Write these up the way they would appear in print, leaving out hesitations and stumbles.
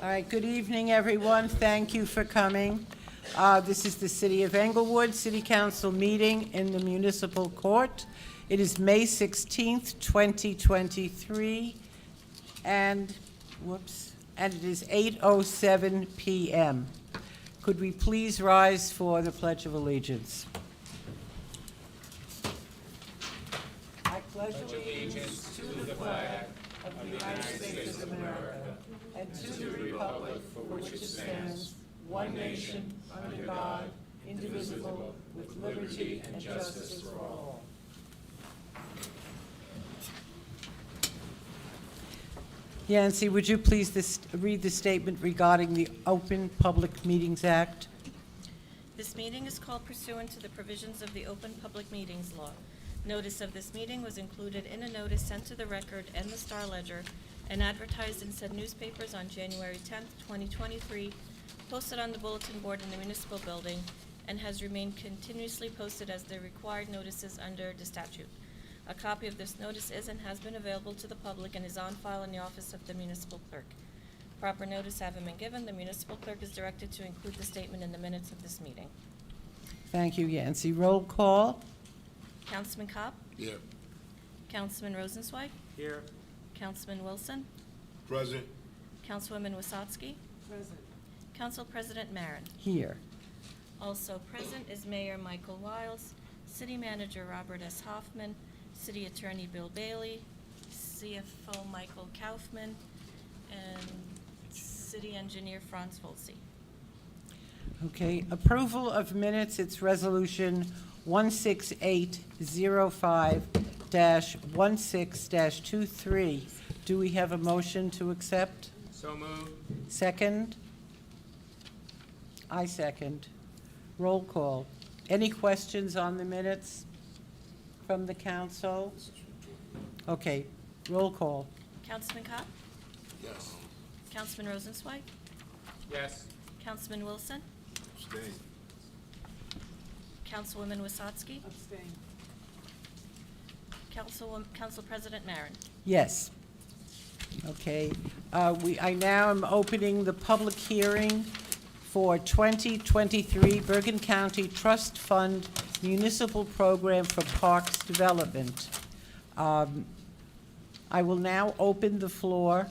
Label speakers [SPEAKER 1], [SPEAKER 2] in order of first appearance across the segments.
[SPEAKER 1] All right, good evening, everyone. Thank you for coming. This is the City of Englewood City Council meeting in the Municipal Court. It is May 16th, 2023, and it is 8:07 p.m. Could we please rise for the Pledge of Allegiance? I pledge allegiance to the flag of the United States of America and to the republic for which it stands, one nation, under God, indivisible, with liberty and justice for all. Yancy, would you please read the statement regarding the Open Public Meetings Act?
[SPEAKER 2] This meeting is called pursuant to the provisions of the Open Public Meetings Law. Notice of this meeting was included in a notice sent to the Record and the Star Ledger and advertised in said newspapers on January 10th, 2023, posted on the bulletin board in the municipal building, and has remained continuously posted as the required notices under the statute. A copy of this notice is and has been available to the public and is on file in the office of the municipal clerk. Proper notice having been given, the municipal clerk is directed to include the statement in the minutes of this meeting.
[SPEAKER 1] Thank you, Yancy. Roll call.
[SPEAKER 2] Councilman Kopp?
[SPEAKER 3] Here.
[SPEAKER 2] Councilman Rosenzweig?
[SPEAKER 3] Here.
[SPEAKER 2] Councilman Wilson?
[SPEAKER 3] Present.
[SPEAKER 2] Councilwoman Wasatski?
[SPEAKER 1] Present.
[SPEAKER 2] Council President Marin.
[SPEAKER 1] Here.
[SPEAKER 2] Also present is Mayor Michael Wiles, City Manager Robert S. Hoffman, City Attorney Bill Bailey, CFO Michael Kaufman, and City Engineer Franz Volsi.
[SPEAKER 1] Okay, approval of minutes, it's resolution 16805-16-23. Do we have a motion to accept?
[SPEAKER 3] So moved.
[SPEAKER 1] Second? I second. Roll call. Any questions on the minutes from the council? Okay, roll call.
[SPEAKER 2] Councilman Kopp?
[SPEAKER 3] Yes.
[SPEAKER 2] Councilman Rosenzweig?
[SPEAKER 3] Yes.
[SPEAKER 2] Councilman Wilson?
[SPEAKER 3] Abstain.
[SPEAKER 2] Councilwoman Wasatski?
[SPEAKER 1] Abstain.
[SPEAKER 2] Council President Marin.
[SPEAKER 1] Yes. Okay, I now am opening the public hearing for 2023 Bergen County Trust Fund Municipal Program for Parks Development. I will now open the floor.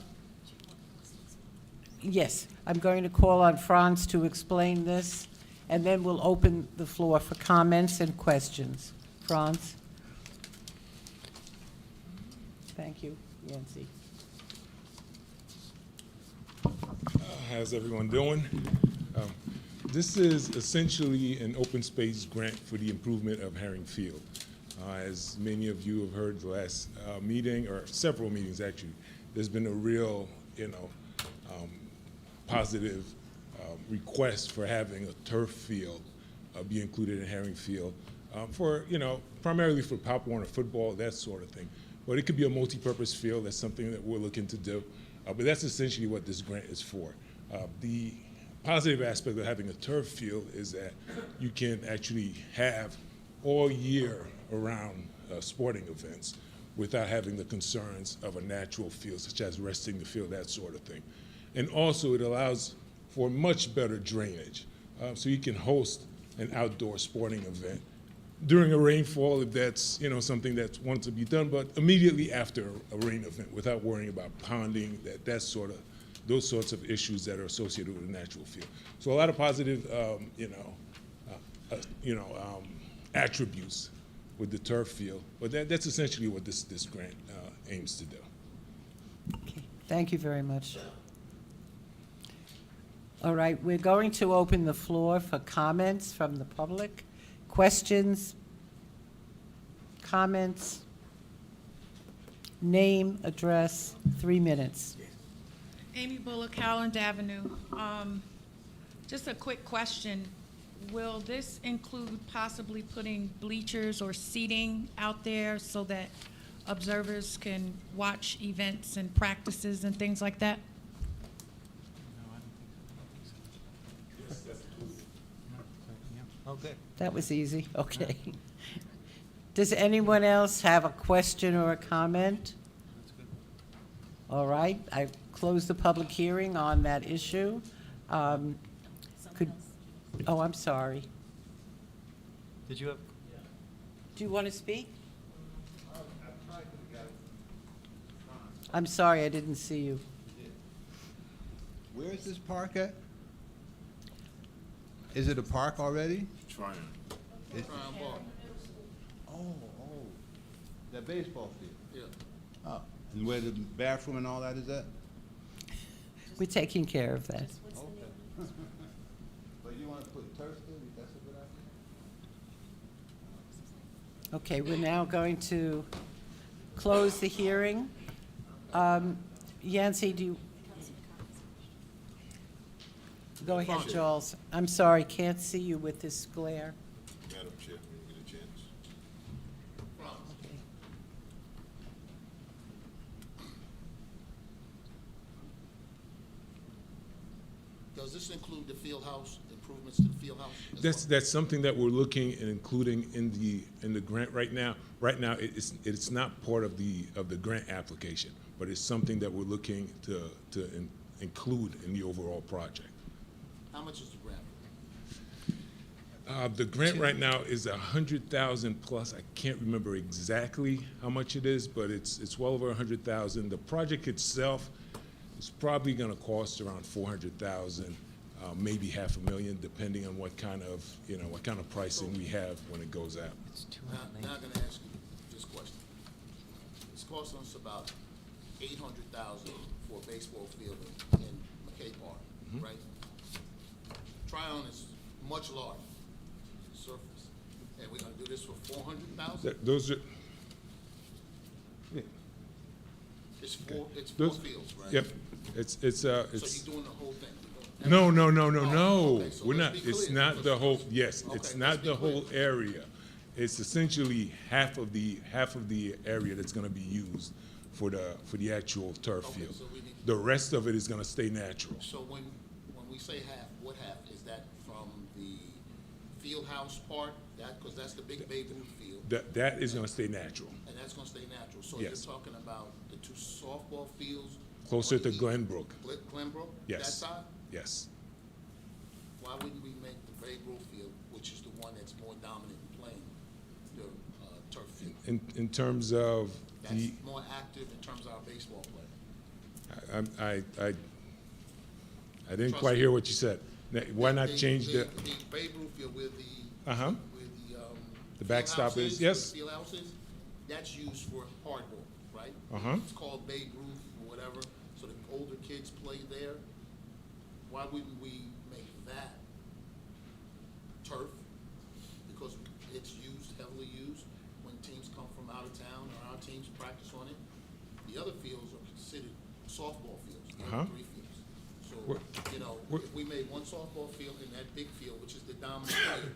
[SPEAKER 1] Yes, I'm going to call on Franz to explain this, and then we'll open the floor for comments and questions. Franz? Thank you, Yancy.
[SPEAKER 4] How's everyone doing? This is essentially an open space grant for the improvement of Herring Field. As many of you have heard the last meeting, or several meetings actually, there's been a real, positive request for having a turf field be included in Herring Field for, primarily for Pop Warner football, that sort of thing. But it could be a multi-purpose field. That's something that we're looking to do. But that's essentially what this grant is for. The positive aspect of having a turf field is that you can actually have all year around sporting events without having the concerns of a natural field, such as resting the field, that sort of thing. And also it allows for much better drainage. So you can host an outdoor sporting event during a rainfall if that's something that's wants to be done, but immediately after a rain event without worrying about ponding, those sorts of issues that are associated with a natural field. So a lot of positive attributes with the turf field, but that's essentially what this grant aims to do.
[SPEAKER 1] Okay, thank you very much. All right, we're going to open the floor for comments from the public. Questions, comments, name, address, 3 minutes.
[SPEAKER 5] Amy Bullock, Howland Avenue. Just a quick question. Will this include possibly putting bleachers or seating out there so that observers can watch events and practices and things like that?
[SPEAKER 3] Okay.
[SPEAKER 1] That was easy, okay. Does anyone else have a question or a comment? All right, I've closed the public hearing on that issue. Could, oh, I'm sorry.
[SPEAKER 6] Did you have?
[SPEAKER 1] Do you want to speak? I'm sorry, I didn't see you.
[SPEAKER 7] Where is this park at? Is it a park already?
[SPEAKER 3] Trying.
[SPEAKER 7] It's-
[SPEAKER 3] Trying ball.
[SPEAKER 7] Oh, that baseball field.
[SPEAKER 3] Yeah.
[SPEAKER 7] Oh, and where the bathroom and all that is at?
[SPEAKER 1] We're taking care of that.
[SPEAKER 7] Okay. But you want to put turf there? That's a good idea.
[SPEAKER 1] Okay, we're now going to close the hearing. Yancy, do you? Go ahead, Charles. I'm sorry, can't see you with this glare.
[SPEAKER 3] Madam Chair, when you get a chance.
[SPEAKER 1] Okay.
[SPEAKER 8] Does this include the field house, improvements to the field house? as well?
[SPEAKER 4] That's something that we're looking and including in the grant right now. Right now, it's not part of the grant application, but it's something that we're looking to include in the overall project.
[SPEAKER 8] How much is the grant?
[SPEAKER 4] The grant right now is 100,000 plus. I can't remember exactly how much it is, but it's well over 100,000. The project itself is probably going to cost around 400,000, maybe $500,000, depending on what kind of pricing we have when it goes out.
[SPEAKER 8] Now I'm gonna ask you this question. It's costing us about 800,000 for a baseball field in McKay Park, right? Tryon is much larger surface, and we're gonna do this for 400,000?
[SPEAKER 4] Those are.
[SPEAKER 8] It's four
[SPEAKER 4] Those-
[SPEAKER 8] fields, right?
[SPEAKER 4] Yep, it's.
[SPEAKER 8] So you're doing the whole thing?
[SPEAKER 4] No,
[SPEAKER 8] Oh,
[SPEAKER 4] no.
[SPEAKER 8] okay, so
[SPEAKER 4] We're
[SPEAKER 8] let's
[SPEAKER 4] not,
[SPEAKER 8] be
[SPEAKER 4] it's
[SPEAKER 8] clear.
[SPEAKER 4] not the whole, yes,
[SPEAKER 8] Okay,
[SPEAKER 4] it's
[SPEAKER 8] let's
[SPEAKER 4] not
[SPEAKER 8] be
[SPEAKER 4] the
[SPEAKER 8] clear.
[SPEAKER 4] whole area. It's essentially half of the area that's gonna be used for the actual turf
[SPEAKER 8] Okay,
[SPEAKER 4] field.
[SPEAKER 8] so we need-
[SPEAKER 4] The rest of it is gonna stay natural.
[SPEAKER 8] So when we say half, what half? Is that from the field house part? Because that's the big Babe Ruth field,
[SPEAKER 4] That is gonna stay natural,
[SPEAKER 8] and that's gonna stay natural. So you're
[SPEAKER 4] Yes.
[SPEAKER 8] talking about the two softball fields?
[SPEAKER 4] closer
[SPEAKER 8] on
[SPEAKER 4] to
[SPEAKER 8] each-
[SPEAKER 4] Glenbrook,
[SPEAKER 8] Glenbrook?
[SPEAKER 4] Yes.
[SPEAKER 8] That side?
[SPEAKER 4] yes.
[SPEAKER 8] Why wouldn't we make the Babe Ruth field, which is the one that's more dominant in playing, the turf field?
[SPEAKER 4] In terms of
[SPEAKER 8] That's
[SPEAKER 4] the,
[SPEAKER 8] more active in terms of our baseball play.
[SPEAKER 4] I didn't quite hear what you said. Now, why not
[SPEAKER 8] The-
[SPEAKER 4] change the,
[SPEAKER 8] The Babe Ruth field where the,
[SPEAKER 4] uh-huh,
[SPEAKER 8] where
[SPEAKER 4] the
[SPEAKER 8] field
[SPEAKER 4] backstop
[SPEAKER 8] house
[SPEAKER 4] is,
[SPEAKER 8] where
[SPEAKER 4] yes.
[SPEAKER 8] the field house is, that's used for hardball, right?
[SPEAKER 4] Uh-huh.
[SPEAKER 8] It's called Babe Ruth or whatever, so the older kids play there. Why wouldn't we make that turf? Because it's used, heavily used, when teams come from out of town or our teams practice on it. The other fields are considered softball fields, the
[SPEAKER 4] Uh-huh.
[SPEAKER 8] other three fields. So,
[SPEAKER 4] What-
[SPEAKER 8] you know,
[SPEAKER 4] what-
[SPEAKER 8] if we made one softball field and that big field, which is the dominant field,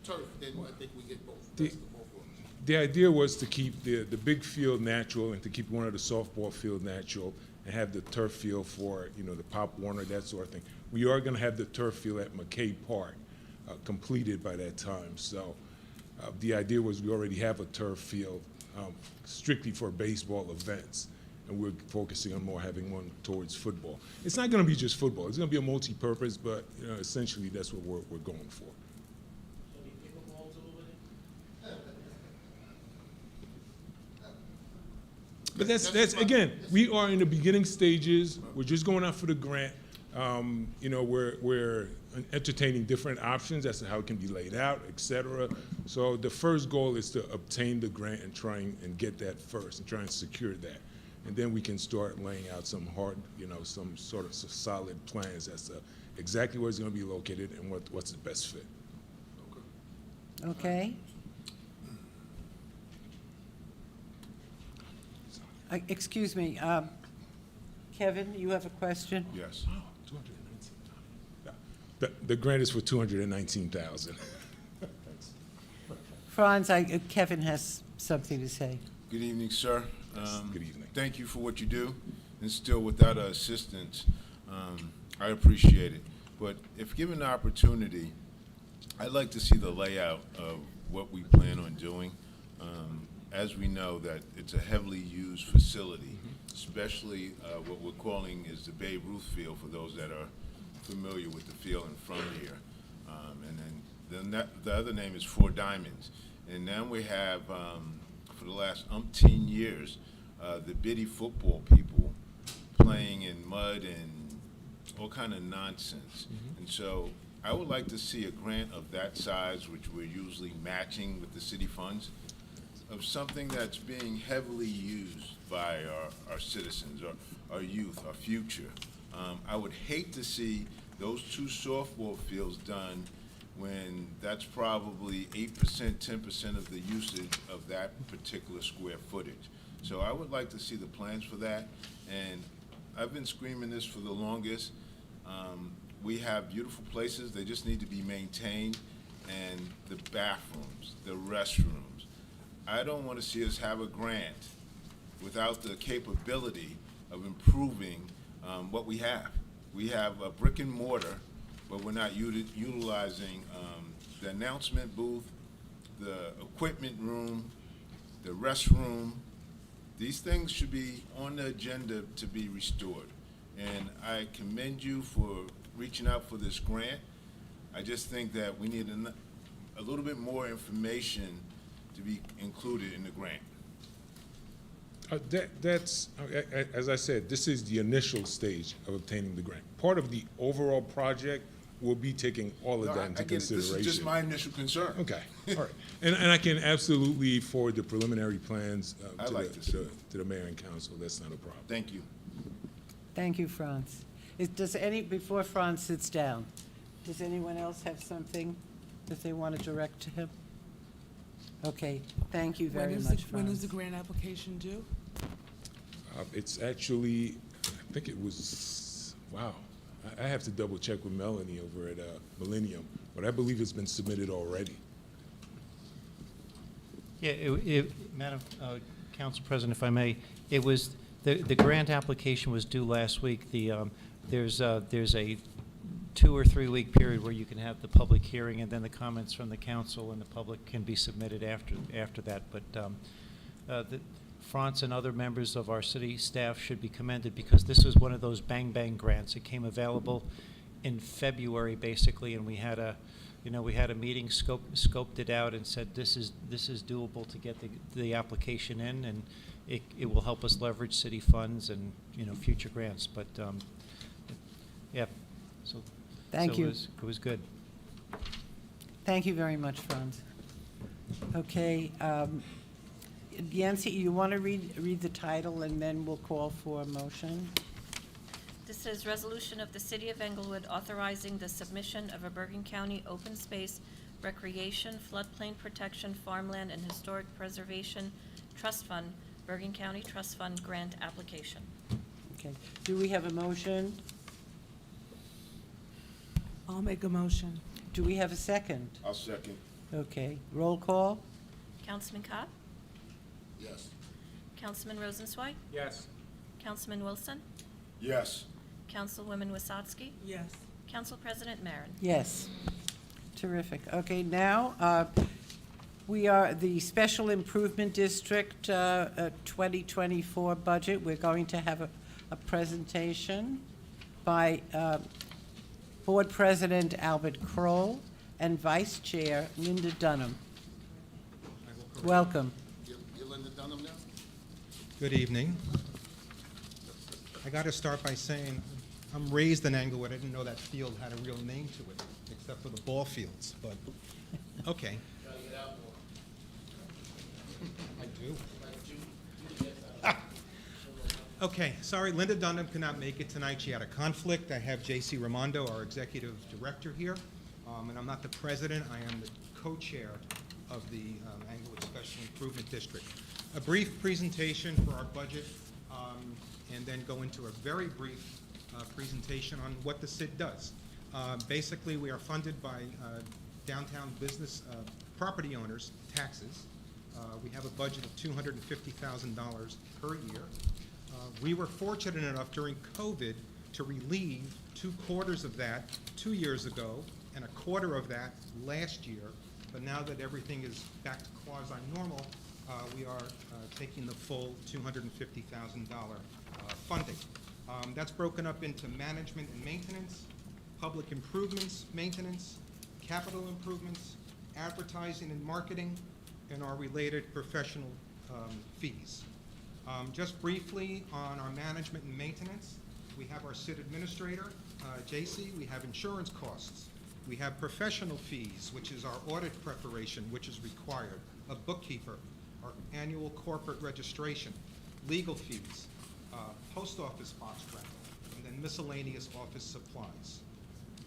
[SPEAKER 8] turf, then I think we get both,
[SPEAKER 4] The-
[SPEAKER 8] best of both worlds.
[SPEAKER 4] The idea was to keep the big field natural and to keep one of the softball field natural and have the turf field for, the Pop Warner, that sort of thing. We are gonna have the turf field at McKay Park completed by that time. So the idea was we already have a turf field strictly for baseball events, and we're focusing on more having one towards football. It's not gonna be just football. It's gonna be a multi-purpose, but essentially that's what we're going for. But that's again, we are in the beginning stages. We're just going out for the grant. We're entertaining different options as to how it can be laid out, et cetera. So the first goal is to obtain the grant and try and get that first and try and secure that. And then we can start laying out some some sort of solid plans as to exactly where it's going to be located and what's the best fit.
[SPEAKER 1] Okay? Excuse me, Kevin, you have a question?
[SPEAKER 3] Yes.
[SPEAKER 4] Oh, 219. The grant is for 219,000.
[SPEAKER 1] Franz, Kevin has something to say.
[SPEAKER 3] Good evening, sir.
[SPEAKER 4] Good evening.
[SPEAKER 3] Thank you for what you do, and still without our assistance, I appreciate it. But if given the opportunity, I'd like to see the layout of what we plan on doing. As we know that it's a heavily used facility, especially what we're calling is the Babe Ruth field for those that are familiar with the field in front here. And then the other name is Four Diamonds. And then we have, for the last umpteen years, the Biddy football people playing in mud and all kind of nonsense. And so I would like to see a grant of that size, which we're usually matching with the city funds, of something that's being heavily used by our citizens, our youth, our future. I would hate to see those two softball fields done when that's probably 8%, 10% of the usage of that particular square footage. So I would like to see the plans for that, and I've been screaming this for the longest. We have beautiful places, they just need to be maintained, and the bathrooms, the restrooms. I don't want to see us have a grant without the capability of improving what we have. We have a brick and mortar, but we're not utilizing the announcement booth, the equipment room, the restroom. These things should be on the agenda to be restored. And I commend you for reaching out for this grant. I just think that we need a little bit more information to be included in the grant.
[SPEAKER 4] That's, as I said, this is the initial stage of obtaining the grant. Part of the overall project will be taking all of that into
[SPEAKER 3] I get it.
[SPEAKER 4] consideration.
[SPEAKER 3] This is just my initial concern.
[SPEAKER 4] Okay, all right. And I can absolutely forward the preliminary plans
[SPEAKER 3] I'd like to see it.
[SPEAKER 4] to the mayor and council. That's not a problem.
[SPEAKER 3] Thank you.
[SPEAKER 1] Thank you, Franz. Before Franz sits down, does anyone else have something that they want to direct to him? Okay, thank you very much, Franz.
[SPEAKER 9] When is the grant application due?
[SPEAKER 4] It's actually, I think it was, wow. I have to double check with Melanie over at Millennium, but I believe it's been submitted already.
[SPEAKER 6] Yeah, Madam Council President, if I may, it was, the grant application was due last week. There's a 2 or 3 week period where you can have the public hearing, and then the comments from the council and the public can be submitted after that. But Franz and other members of our city staff should be commended, because this was one of those bang grants. It came available in February basically, and we had a meeting, scoped it out, and said this is doable to get the application in, and it will help us leverage city funds and future grants. But yeah, so
[SPEAKER 1] Thank you.
[SPEAKER 6] It was good.
[SPEAKER 1] Thank you very much, Franz. Okay, Yancy, you want to read the title, and then we'll call for a motion?
[SPEAKER 2] This is Resolution of the City of Englewood authorizing the submission of a Bergen County Open Space, Recreation, Floodplain Protection, Farmland, and Historic Preservation Trust Fund, Bergen County Trust Fund Grant Application.
[SPEAKER 1] Okay, do we have a motion?
[SPEAKER 9] I'll make a motion.
[SPEAKER 1] Do we have a second?
[SPEAKER 3] I'll second.
[SPEAKER 1] Okay, roll call?
[SPEAKER 2] Councilman Cobb?
[SPEAKER 8] Yes.
[SPEAKER 2] Councilman Rosenzweig?
[SPEAKER 4] Yes.
[SPEAKER 2] Councilman Wilson?
[SPEAKER 3] Yes.
[SPEAKER 2] Councilwoman Wasatski?
[SPEAKER 9] Yes.
[SPEAKER 2] Council President Marin?
[SPEAKER 1] Yes. Terrific. Okay, now, we are the Special Improvement District 2024 budget. We're going to have a presentation by Board President Albert Kroll and Vice Chair Linda Dunham. Welcome.
[SPEAKER 8] You're Linda Dunham now?
[SPEAKER 10] Good evening. I got to start by saying I'm raised in Englewood. I didn't know that field had a real name to it, except for the ball fields, but okay. I do. Okay, sorry, Linda Dunham could not make it tonight. She had a conflict. I have J.C. Raimondo, our executive director here, and I'm not the president. I am the co-chair of the Englewood Special Improvement District. A brief presentation for our budget, and then go into a very brief presentation on what the CID does. Basically, we are funded by downtown business property owners' taxes. We have a budget of $250,000 per year. We were fortunate enough during COVID to relieve 2/4 of that 2 years ago and 1/4 of that last year. But now that everything is back to quasi-normal, we are taking the full $250,000 funding. That's broken up into management and maintenance, public improvements, maintenance, capital improvements, advertising and marketing, and our related professional fees. Just briefly on our management and maintenance, we have our SID administrator, JC, we have insurance costs, we have professional fees, which is our audit preparation, which is required, a bookkeeper, our annual corporate registration, legal fees, post office box rental, and then miscellaneous office supplies.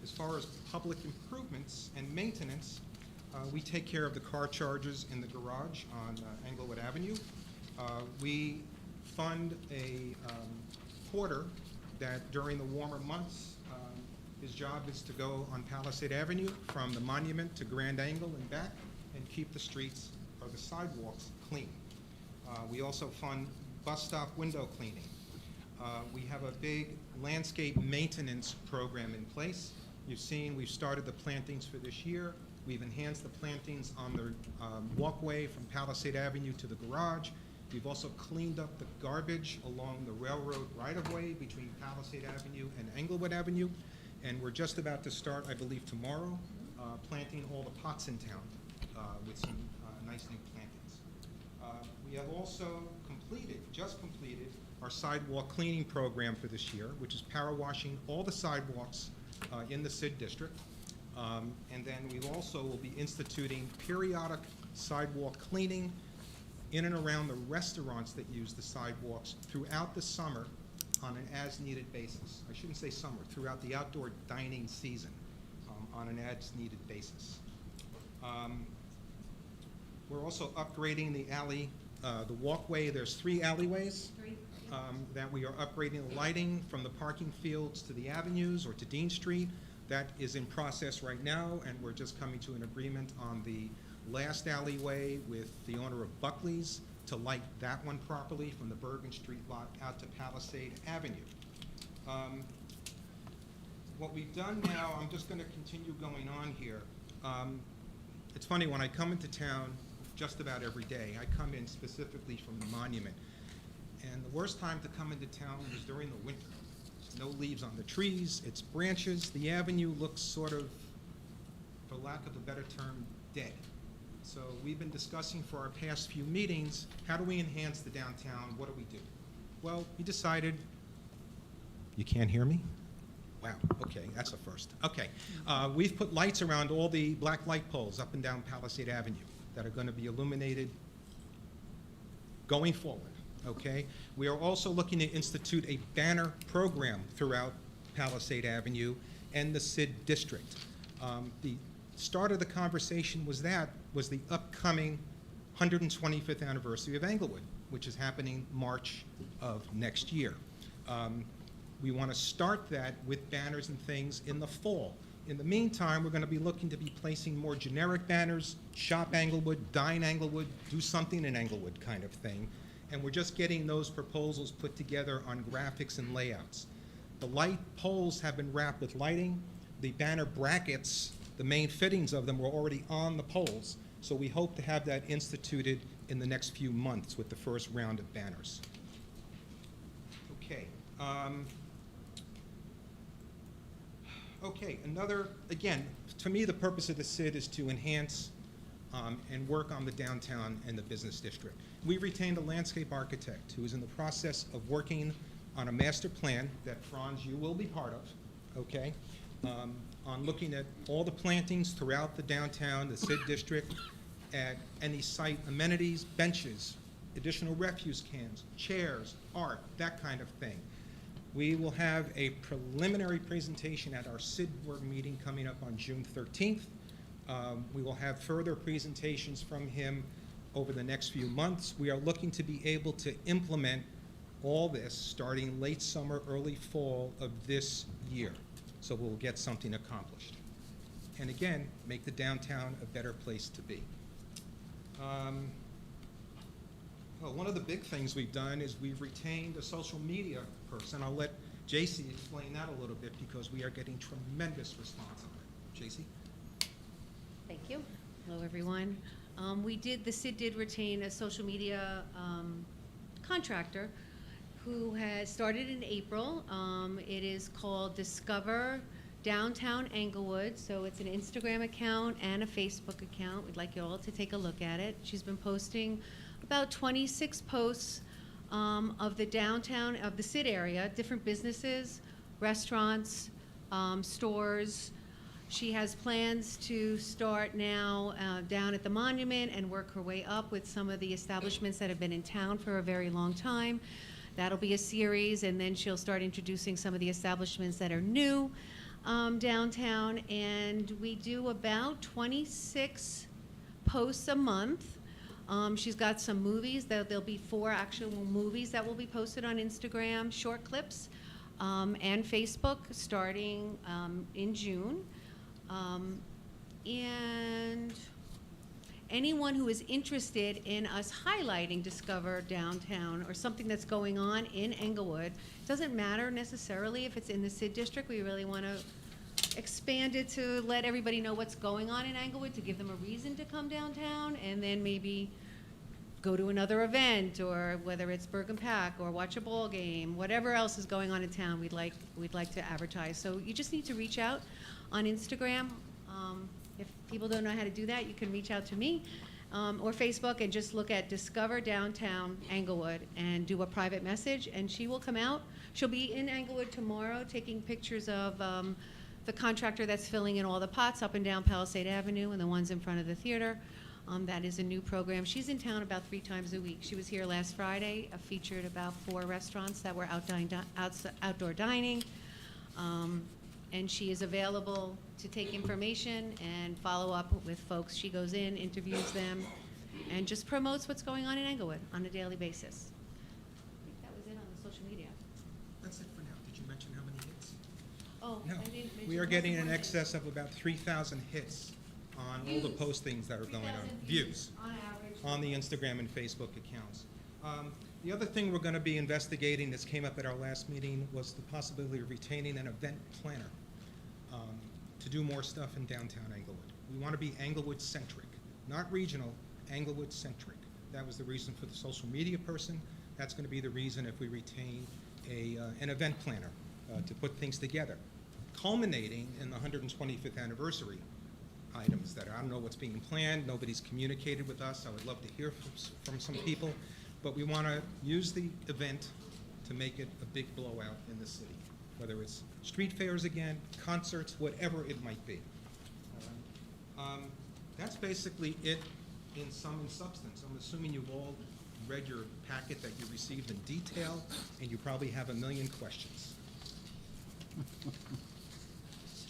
[SPEAKER 10] As far as public improvements and maintenance, we take care of the car charges in the garage on Englewood Avenue. We fund a porter that during the warmer months, his job is to go on Palisade Avenue from the monument to Grand Angle and back and keep the streets or the sidewalks clean. We also fund bus stop window cleaning. We have a big landscape maintenance program in place. You've seen we've started the plantings for this year. We've enhanced the plantings on the walkway from Palisade Avenue to the garage. We've also cleaned up the garbage along the railroad right-of-way between Palisade Avenue and Englewood Avenue. And we're just about to start, I believe tomorrow, planting all the pots in town with some nice new plantings. We have also just completed our sidewalk cleaning program for this year, which is power washing all the sidewalks in the SID district. And then we also will be instituting periodic sidewalk cleaning in and around the restaurants that use the sidewalks throughout the summer on an as-needed basis. I shouldn't say summer, throughout the outdoor dining season on an as-needed basis. We're also upgrading the alley, the walkway. There's 3 alleyways that we are upgrading the lighting from the parking fields to the avenues or to Dean Street. That is in process right now, and we're just coming to an agreement on the last alleyway with the owner of Buckley's to light that one properly from the Bergen Street lot out to Palisade Avenue. What we've done now, I'm just going to continue going on here. It's funny, when I come into town just about every day, I come in specifically from the monument. And the worst time to come into town is during the winter. There's no leaves on the trees, it's branches. The avenue looks sort of, for lack of a better term, dead. So we've been discussing for our past few meetings, how do we enhance the downtown? What do we do? Well, we decided, you can't hear me? Wow, okay, that's a first. Okay, we've put lights around all the black light poles up and down Palisade Avenue that are going to be illuminated going forward, okay? We are also looking to institute a banner program throughout Palisade Avenue and the SID district. The start of the conversation was the upcoming 125th anniversary of Englewood, which is happening March of next year. We want to start that with banners and things in the fall. In the meantime, we're going to be looking to be placing more generic banners, shop Englewood, dine Englewood, do something in Englewood kind of thing. And we're just getting those proposals put together on graphics and layouts. The light poles have been wrapped with lighting. The banner brackets, the main fittings of them were already on the poles. So we hope to have that instituted in the next few months with the first round of banners. Okay. Okay, again, to me, the purpose of the SID is to enhance and work on the downtown and the business district. We retained a landscape architect who is in the process of working on a master plan that, Franz, you will be part of, okay? On looking at all the plantings throughout the downtown, the SID district, at any site amenities, benches, additional refuse cans, chairs, art, that kind of thing. We will have a preliminary presentation at our SID board meeting coming up on June 13th. We will have further presentations from him over the next few months. We are looking to be able to implement all this starting late summer, early fall of this year. So we'll get something accomplished. And again, make the downtown a better place to be. Well, one of the big things we've done is we've retained a social media person. I'll let JC explain that a little bit because we are getting tremendous response on it. JC?
[SPEAKER 11] Thank you. Hello, everyone. The SID did retain a social media contractor who has started in April. It is called Discover Downtown Englewood, so it's an Instagram account and a Facebook account. We'd like you all to take a look at it. She's been posting about 26 posts of the downtown, of the Sid area, different businesses, restaurants, stores. She has plans to start now down at the monument and work her way up with some of the establishments that have been in town for a very long time. That'll be a series, and then she'll start introducing some of the establishments that are new downtown. And we do about 26 posts a month. She's got some movies. There'll be 4 actual movies that will be posted on Instagram, short clips, and Facebook starting in June. And anyone who is interested in us highlighting Discover Downtown or something that's going on in Englewood, doesn't matter necessarily if it's in the Sid district. We really want to expand it to let everybody know what's going on in Englewood, to give them a reason to come downtown, and then maybe go to another event, or whether it's Bergen Pack or watch a ball game, whatever else is going on in town, we'd like to advertise. So you just need to reach out on Instagram. If people don't know how to do that, you can reach out to me or Facebook and just look at Discover Downtown Englewood and do a private message, and she will come out. She'll be in Englewood tomorrow taking pictures of the contractor that's filling in all the pots up and down Palisade Avenue and the ones in front of the theater. That is a new program. She's in town about 3 times a week. She was here last Friday, featured about 4 restaurants that were outdoor dining. And she is available to take information and follow up with folks. She goes in, interviews them, and just promotes what's going on in Englewood on a daily basis. I think that was it on the social media.
[SPEAKER 10] That's it for now. Did you mention how many hits?
[SPEAKER 11] Oh,
[SPEAKER 10] No.
[SPEAKER 11] I didn't mention.
[SPEAKER 10] We are
[SPEAKER 11] most
[SPEAKER 10] getting
[SPEAKER 11] of
[SPEAKER 10] in
[SPEAKER 11] them.
[SPEAKER 10] excess of about 3,000 hits on all the postings that are going on.
[SPEAKER 11] 3,000
[SPEAKER 10] Views.
[SPEAKER 11] on average.
[SPEAKER 10] On the Instagram and Facebook accounts. The other thing we're going to be investigating, this came up at our last meeting, was the possibility of retaining an event planner to do more stuff in downtown Englewood. We want to be Englewood-centric, not regional, Englewood-centric. That was the reason for the social media person. That's going to be the reason if we retain an event planner to put things together, culminating in the 125th anniversary items that I don't know what's being planned. Nobody's communicated with us. I would love to hear from some people, but we want to use the event to make it a big blowout in the city, whether it's street fairs again, concerts, whatever it might be. That's basically it in sum and substance. I'm assuming you've all read your packet that you received in detail, and you probably have a million questions.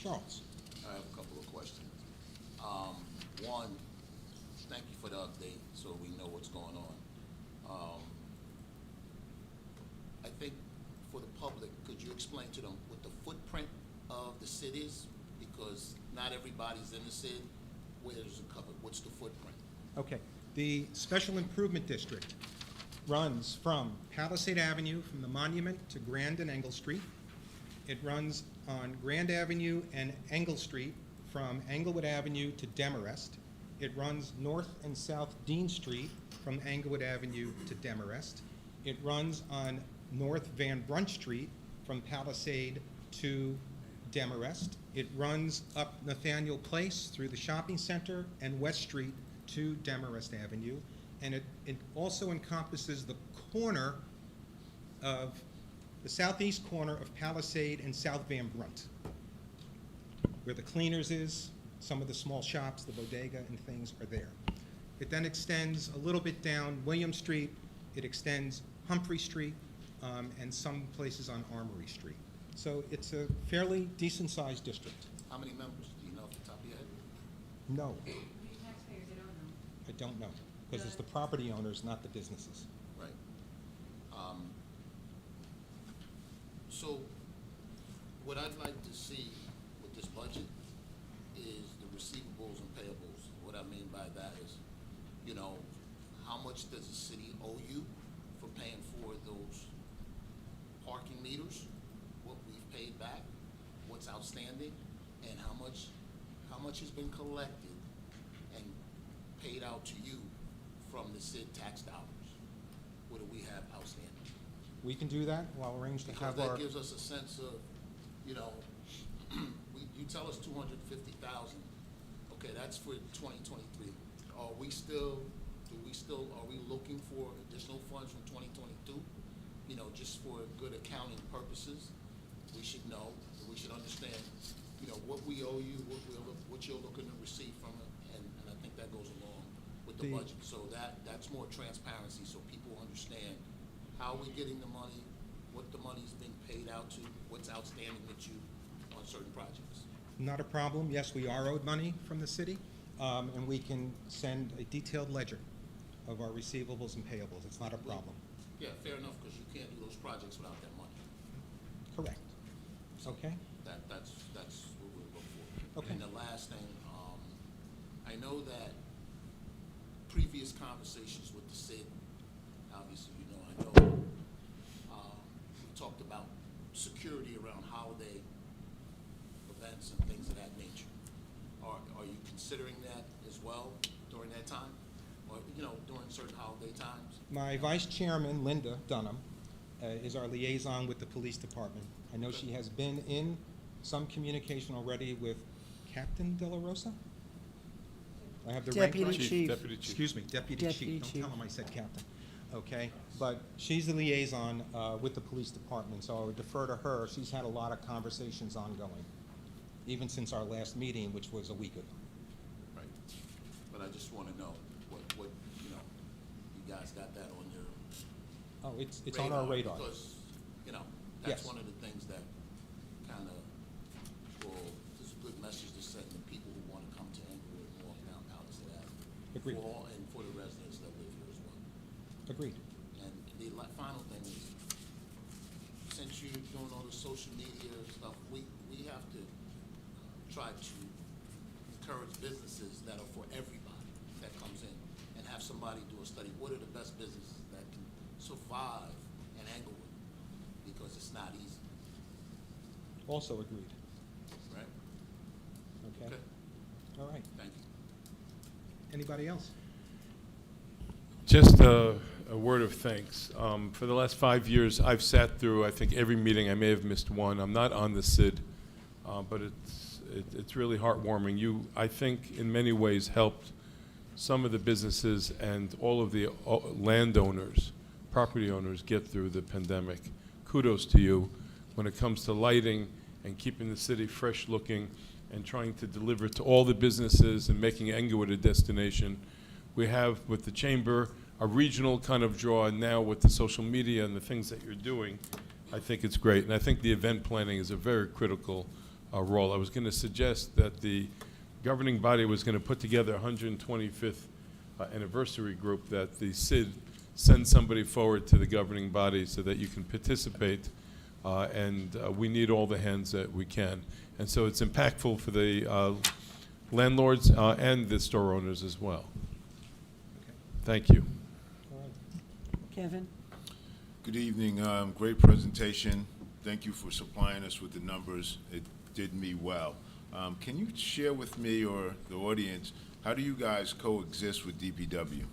[SPEAKER 10] Charles.
[SPEAKER 8] I have a couple of questions. One, thank you for the update so we know what's going on. I think for the public, could you explain to them what the footprint of the SID is? Because not everybody's in the SID. Where is it covered? What's the footprint?
[SPEAKER 10] Okay. The Special Improvement District runs from Palisade Avenue, from the Monument to Grand and Engle Street. It runs on Grand Avenue and Engle Street from Englewood Avenue to Demarest. It runs north and south Dean Street from Englewood Avenue to Demarest. It runs on North Van Brunt Street from Palisade to Demarest. It runs up Nathaniel Place through the shopping center and West Street to Demarest Avenue. And it also encompasses the corner of the southeast corner of Palisade and South Van Brunt, where the cleaners is, some of the small shops, the bodega and things are there. It then extends a little bit down William Street. It extends Humphrey Street and some places on Armory Street. So it's a fairly decent-sized district.
[SPEAKER 8] How many members? Do you know off the top of your head?
[SPEAKER 10] No,
[SPEAKER 11] Taxpayers, they don't know.
[SPEAKER 10] I don't know, because it's the property owners, not the businesses.
[SPEAKER 8] Right. So what I'd like to see with this budget is the receivables and payables. What I mean by that is, you know, how much does the city owe you for paying for those parking meters? What we've paid back, what's outstanding, and how much has been collected and paid out to you from the SID tax dollars? What do we have outstanding?
[SPEAKER 10] We can do that. We'll arrange to
[SPEAKER 8] Because
[SPEAKER 10] have our,
[SPEAKER 8] that gives us a sense of, you know, you tell us 250,000. Okay, that's for 2023. Are we looking for additional funds from 2022? You know, just for good accounting purposes, we should know, we should understand, you know, what we owe you, what you're looking to receive from it, and I think that goes along with the budget. So that's more transparency, so people understand how we're getting the money, what the money's being paid out to, what's outstanding with you on certain projects.
[SPEAKER 10] not a problem. Yes, we are owed money from the city, and we can send a detailed ledger of our receivables and payables. It's not a problem.
[SPEAKER 8] Yeah, fair enough, because you can't do those projects without that money.
[SPEAKER 10] Correct. Okay?
[SPEAKER 8] That's what we're looking for.
[SPEAKER 10] Okay.
[SPEAKER 8] And the last thing, I know that previous conversations with the city, obviously, you know, I know, we talked about security around holiday events and things of that nature. Are you considering that as well during that time? Or, you know, during certain holiday times?
[SPEAKER 10] My vice chairman, Linda Dunham, is our liaison with the police department. I know she has been in some communication already with Captain De La Rosa? I have the rank
[SPEAKER 1] Deputy
[SPEAKER 10] right?
[SPEAKER 1] Chief.
[SPEAKER 4] Deputy Chief.
[SPEAKER 10] Excuse me, Deputy
[SPEAKER 1] Deputy
[SPEAKER 10] Chief. Don't
[SPEAKER 1] Chief.
[SPEAKER 10] tell him I said Captain. Okay, but she's the liaison with the police department, so I would defer to her. She's had a lot of conversations ongoing, even since our last meeting, which was a week ago.
[SPEAKER 8] Right. But I just want to know what, you know, you guys got that on your
[SPEAKER 10] Oh, it's on our radar.
[SPEAKER 8] Because, you know, that's
[SPEAKER 10] Yes.
[SPEAKER 8] one of the things that kind of is a good message to send the people who want to come to Englewood and walk down Palisade Avenue.
[SPEAKER 10] Agreed.
[SPEAKER 8] And for the residents that live here as well.
[SPEAKER 10] Agreed.
[SPEAKER 8] And the final thing is, since you're doing all the social media stuff, we have to try to encourage businesses that are for everybody that comes in, and have somebody do a study. What are the best businesses that can survive in Englewood? Because it's not easy,
[SPEAKER 10] Also agreed.
[SPEAKER 8] right?
[SPEAKER 10] Okay?
[SPEAKER 8] Okay,
[SPEAKER 10] All right.
[SPEAKER 8] thank you.
[SPEAKER 10] Anybody else?
[SPEAKER 12] Just a word of thanks. For the last 5 years, I've sat through, I think, every meeting. I may have missed one. I'm not on the SID, but it's really heartwarming. You, I think, in many ways helped some of the businesses and all of the landowners, property owners, get through the pandemic. Kudos to you when it comes to lighting and keeping the city fresh looking and trying to deliver to all the businesses and making Englewood a destination. We have, with the chamber, a regional kind of draw, and now with the social media and the things that you're doing, I think it's great. And I think the event planning is a very critical role. I was going to suggest that the governing body was going to put together a 125th anniversary group, that the SID send somebody forward to the governing body so that you can participate, and we need all the hands that we can. And so it's impactful for the landlords and the store owners as well. Thank you.
[SPEAKER 10] All right.
[SPEAKER 1] Kevin?
[SPEAKER 3] Good evening. Great presentation. Thank you for supplying us with the numbers. It did me well. Can you share with me or the audience, how do you guys coexist with DPW?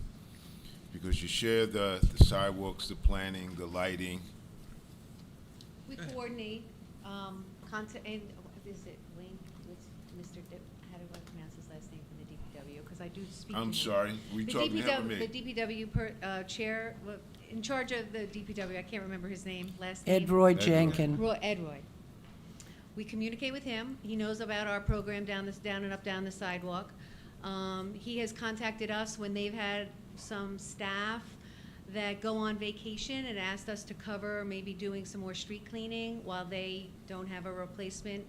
[SPEAKER 3] Because you share the sidewalks, the planning, the lighting.
[SPEAKER 11] We coordinate, and, is it Wayne, what's Mr., how do I pronounce his last name from the DPW? Because I do speak to him.
[SPEAKER 3] I'm sorry, we talking to him or me?
[SPEAKER 11] The DPW chair, in charge of the DPW, I can't remember his name, last name.
[SPEAKER 1] Ed Roy
[SPEAKER 3] Ed Roy.
[SPEAKER 1] Jenkin.
[SPEAKER 11] Ed Roy. We communicate with him. He knows about our program down the sidewalk. He has contacted us when they've had some staff that go on vacation and asked us to cover maybe doing some more street cleaning while they don't have a replacement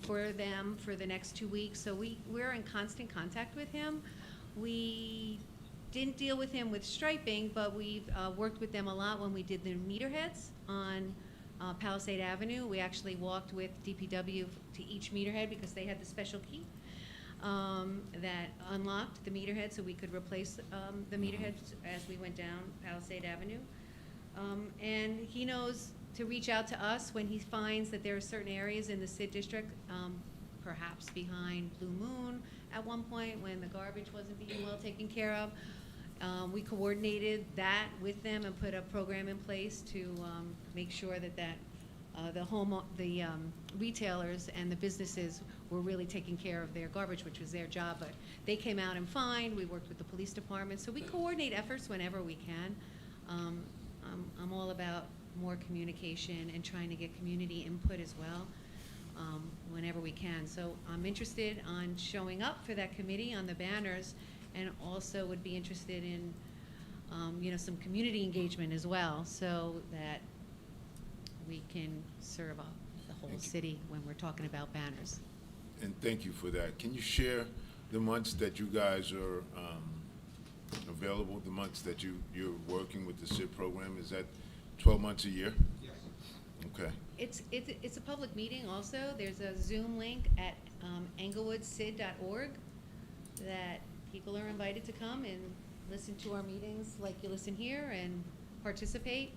[SPEAKER 11] for them for the next 2 weeks. So we're in constant contact with him. We didn't deal with him with striping, but we've worked with them a lot when we did the meter heads on Palisade Avenue. We actually walked with DPW to each meter head because they had the special key that unlocked the meter head so we could replace the meter heads as we went down Palisade Avenue. And he knows to reach out to us when he finds that there are certain areas in the SID district, perhaps behind Blue Moon at one point when the garbage wasn't being well taken care of. We coordinated that with them and put a program in place to make sure that the retailers and the businesses were really taking care of their garbage, which was their job. But they came out and fine. We worked with the police department, so we coordinate efforts whenever we can. I'm all about more communication and trying to get community input as well, whenever we can. So I'm interested on showing up for that committee on the banners, and also would be interested in, some community engagement as well, so that we can serve the whole city when we're talking about banners.
[SPEAKER 3] And thank you for that. Can you share the months that you guys are available, the months that you're working with the SID program? Is that 12 months a year?
[SPEAKER 10] Yes.
[SPEAKER 3] Okay.
[SPEAKER 11] It's a public meeting also. There's a Zoom link at englewoodsid.org that people are invited to come and listen to our meetings like you listen here and participate.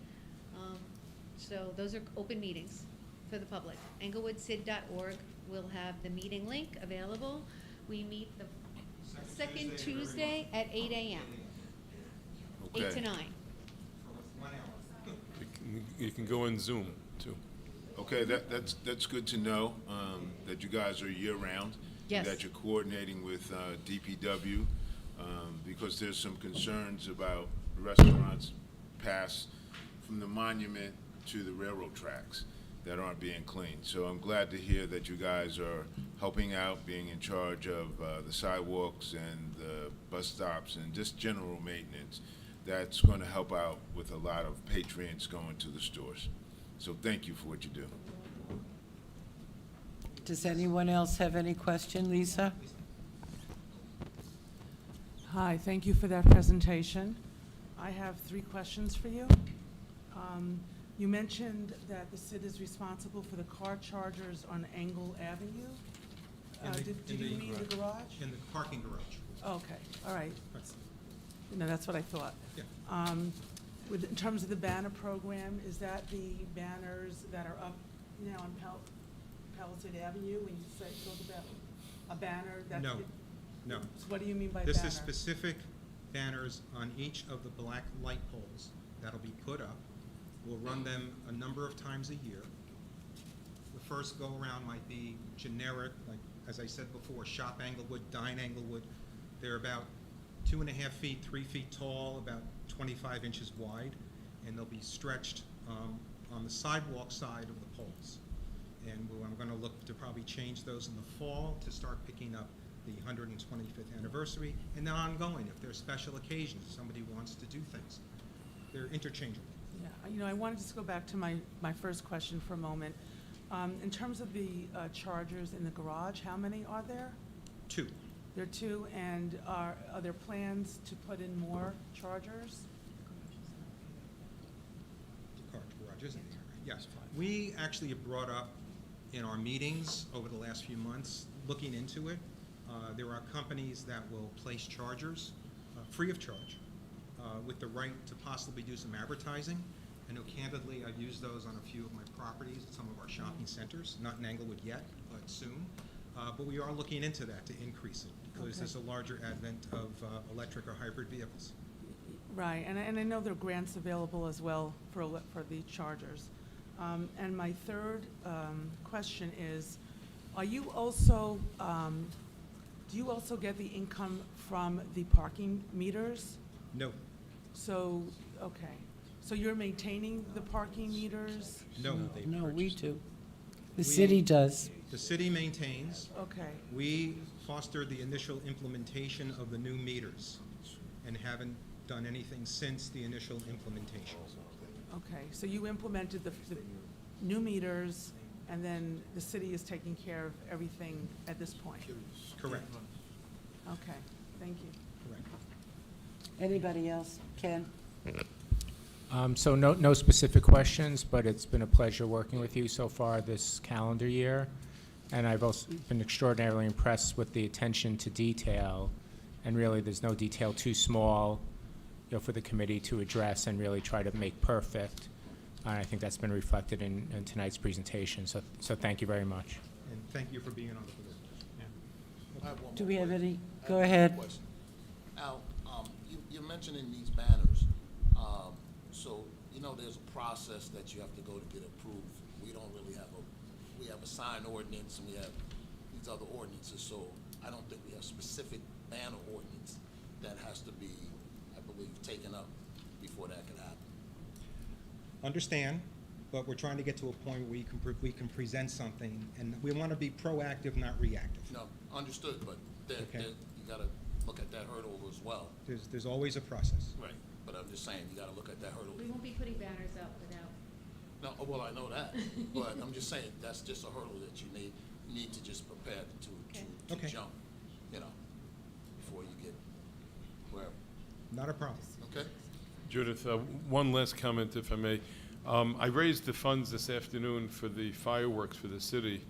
[SPEAKER 11] So those are open meetings for the public. englewoodsid.org will have the meeting link available. We meet the second Tuesday at 8 a.m. 8 to
[SPEAKER 3] Okay.
[SPEAKER 11] 9.
[SPEAKER 10] For 1 hour.
[SPEAKER 12] You can go in Zoom, too.
[SPEAKER 3] Okay, that's good to know, that you guys are year-round.
[SPEAKER 11] Yes.
[SPEAKER 3] That you're coordinating with DPW, because there's some concerns about restaurants past from the monument to the railroad tracks that aren't being cleaned. So I'm glad to hear that you guys are helping out, being in charge of the sidewalks and the bus stops and just general maintenance. That's going to help out with a lot of patrons going to the stores. So thank you for what you do.
[SPEAKER 1] Does anyone else have any question? Lisa?
[SPEAKER 9] Hi, thank you for that presentation. I have 3 questions for you. You mentioned that the CID is responsible for the car chargers on Engle Avenue. Did you mean the garage?
[SPEAKER 10] In the parking garage.
[SPEAKER 9] Okay, all right.
[SPEAKER 10] That's-
[SPEAKER 9] No, that's what I thought.
[SPEAKER 10] Yeah.
[SPEAKER 9] In terms of the banner program, is that the banners that are up now on Palisade Avenue? When you say, talk about a banner? That's
[SPEAKER 10] No,
[SPEAKER 9] it?
[SPEAKER 10] no.
[SPEAKER 9] So what do you mean by banner?
[SPEAKER 10] This is specific banners on each of the black light poles that'll be put up. We'll run them a number of times a year. The first go-around might be generic, like, as I said before, Shop Englewood, Dine Englewood. They're about 2.5 feet, 3 feet tall, about 25 inches wide, and they'll be stretched on the sidewalk side of the poles. And I'm going to look to probably change those in the fall to start picking up the 125th anniversary, and then ongoing, if there's special occasions, somebody wants to do things. They're interchangeable.
[SPEAKER 9] Yeah, I wanted to just go back to my first question for a moment. In terms of the chargers in the garage, how many are there?
[SPEAKER 10] 2.
[SPEAKER 9] There are 2, and are there plans to put in more chargers?
[SPEAKER 10] The car garage is in the area, yes. We actually have brought up in our meetings over the last few months, looking into it. There are companies that will place chargers free of charge with the right to possibly do some advertising. I know candidly I've used those on a few of my properties at some of our shopping centers, not in Englewood yet, but soon. But we are looking into that to increase it because there's a larger advent of electric or hybrid vehicles.
[SPEAKER 9] Right, and I know there are grants available as well for the chargers. And my third question is, are you also, do you also get the income from the parking meters?
[SPEAKER 10] No,
[SPEAKER 9] So, okay, so you're maintaining the parking meters?
[SPEAKER 10] no.
[SPEAKER 1] No, we do. The
[SPEAKER 10] We-
[SPEAKER 1] city does.
[SPEAKER 10] The city maintains.
[SPEAKER 9] Okay,
[SPEAKER 10] We fostered the initial implementation of the new meters and haven't done anything since the initial implementation.
[SPEAKER 9] okay, so you implemented the new meters, and then the city is taking care of everything at this point?
[SPEAKER 10] Correct,
[SPEAKER 9] Okay, thank you.
[SPEAKER 10] correct.
[SPEAKER 1] Anybody else? Ken?
[SPEAKER 13] So no specific questions, but it's been a pleasure working with you so far this calendar year. And I've also been extraordinarily impressed with the attention to detail. And really, there's no detail too small, for the committee to address and really try to make perfect. And I think that's been reflected in tonight's presentation. So thank you very much.
[SPEAKER 10] And thank you for being on the board.
[SPEAKER 8] I have one
[SPEAKER 1] Do
[SPEAKER 8] more
[SPEAKER 1] we have
[SPEAKER 8] question.
[SPEAKER 1] any?
[SPEAKER 8] I
[SPEAKER 1] Go
[SPEAKER 8] have one
[SPEAKER 1] ahead.
[SPEAKER 8] question. Al, you mentioning these banners, so, you know, there's a process that you have to go to get approved. We don't really have we have a sign ordinance and we have these other ordinances, so I don't think we have specific banner ordinance that has to be, I believe, taken up before that can happen.
[SPEAKER 10] Understand, but we're trying to get to a point where we can present something, and we want to be proactive, not reactive.
[SPEAKER 8] No, understood, but
[SPEAKER 10] Okay.
[SPEAKER 8] you gotta look at that hurdle as well.
[SPEAKER 10] There's always a process.
[SPEAKER 8] Right. But I'm just saying, you gotta look at that hurdle.
[SPEAKER 11] We won't be putting banners up without.
[SPEAKER 8] No, well, I know that, but I'm just saying, that's just a hurdle that you need to just prepare to
[SPEAKER 10] Okay.
[SPEAKER 8] jump, you know, before you get wherever,
[SPEAKER 10] Not a problem.
[SPEAKER 8] okay?
[SPEAKER 12] Judith, one last comment, if I may. I raised the funds this afternoon for the fireworks for the city,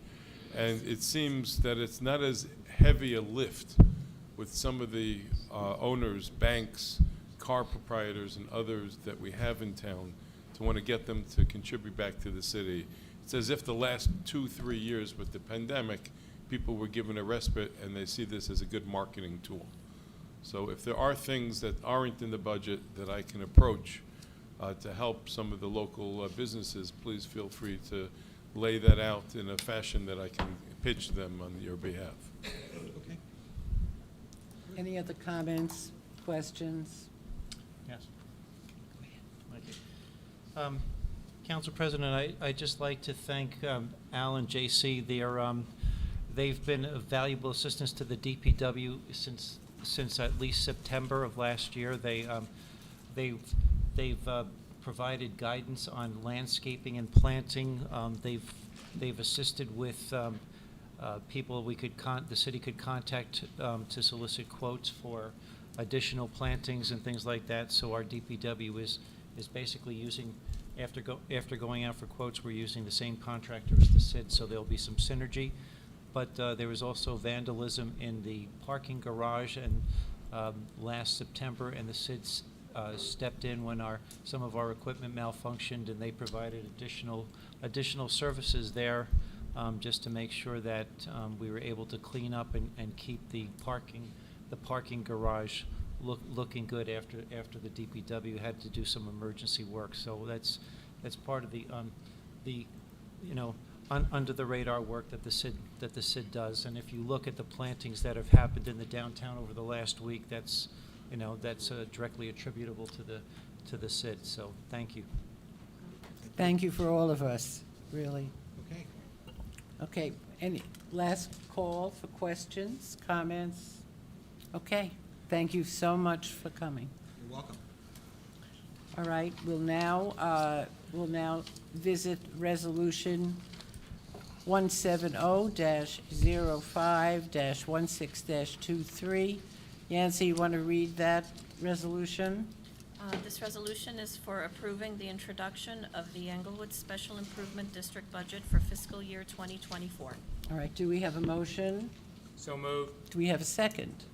[SPEAKER 12] and it seems that it's not as heavy a lift with some of the owners, banks, car proprietors, and others that we have in town to want to get them to contribute back to the city. It's as if the last 2-3 years with the pandemic, people were given a respite, and they see this as a good marketing tool. So if there are things that aren't in the budget that I can approach to help some of the local businesses, please feel free to lay that out in a fashion that I can pitch them on your behalf.
[SPEAKER 10] Okay.
[SPEAKER 1] Any other comments, questions?
[SPEAKER 6] Yes. Council President, I'd just like to thank Al and J.C. They've been a valuable assistance to the DPW since at least September of last year. They've provided guidance on landscaping and planting. They've assisted with people the city could contact to solicit quotes for additional plantings and things like that. So our DPW is basically using, after going out for quotes, we're using the same contractor as the SID, so there'll be some synergy. But there was also vandalism in the parking garage, and last September, and the SID stepped in when some of our equipment malfunctioned, and they provided additional services there just to make sure that we were able to clean up and keep the parking garage looking good after the DPW had to do some emergency work. So that's part of the under the radar work that the SID does. And if you look at the plantings that have happened in the downtown over the last week, that's directly attributable to the SID. So thank you.
[SPEAKER 1] Thank you for all of us, really.
[SPEAKER 10] Okay.
[SPEAKER 1] Okay, any last call for questions, comments? Okay, thank you so much for coming.
[SPEAKER 10] You're welcome.
[SPEAKER 1] All right, we'll now visit Resolution 170-05-16-23. Yancy, you want to read that resolution?
[SPEAKER 2] This resolution is for approving the introduction of the Englewood Special Improvement District budget for fiscal year 2024.
[SPEAKER 1] All right, do we have a motion?
[SPEAKER 13] So moved.
[SPEAKER 1] Do we have a second?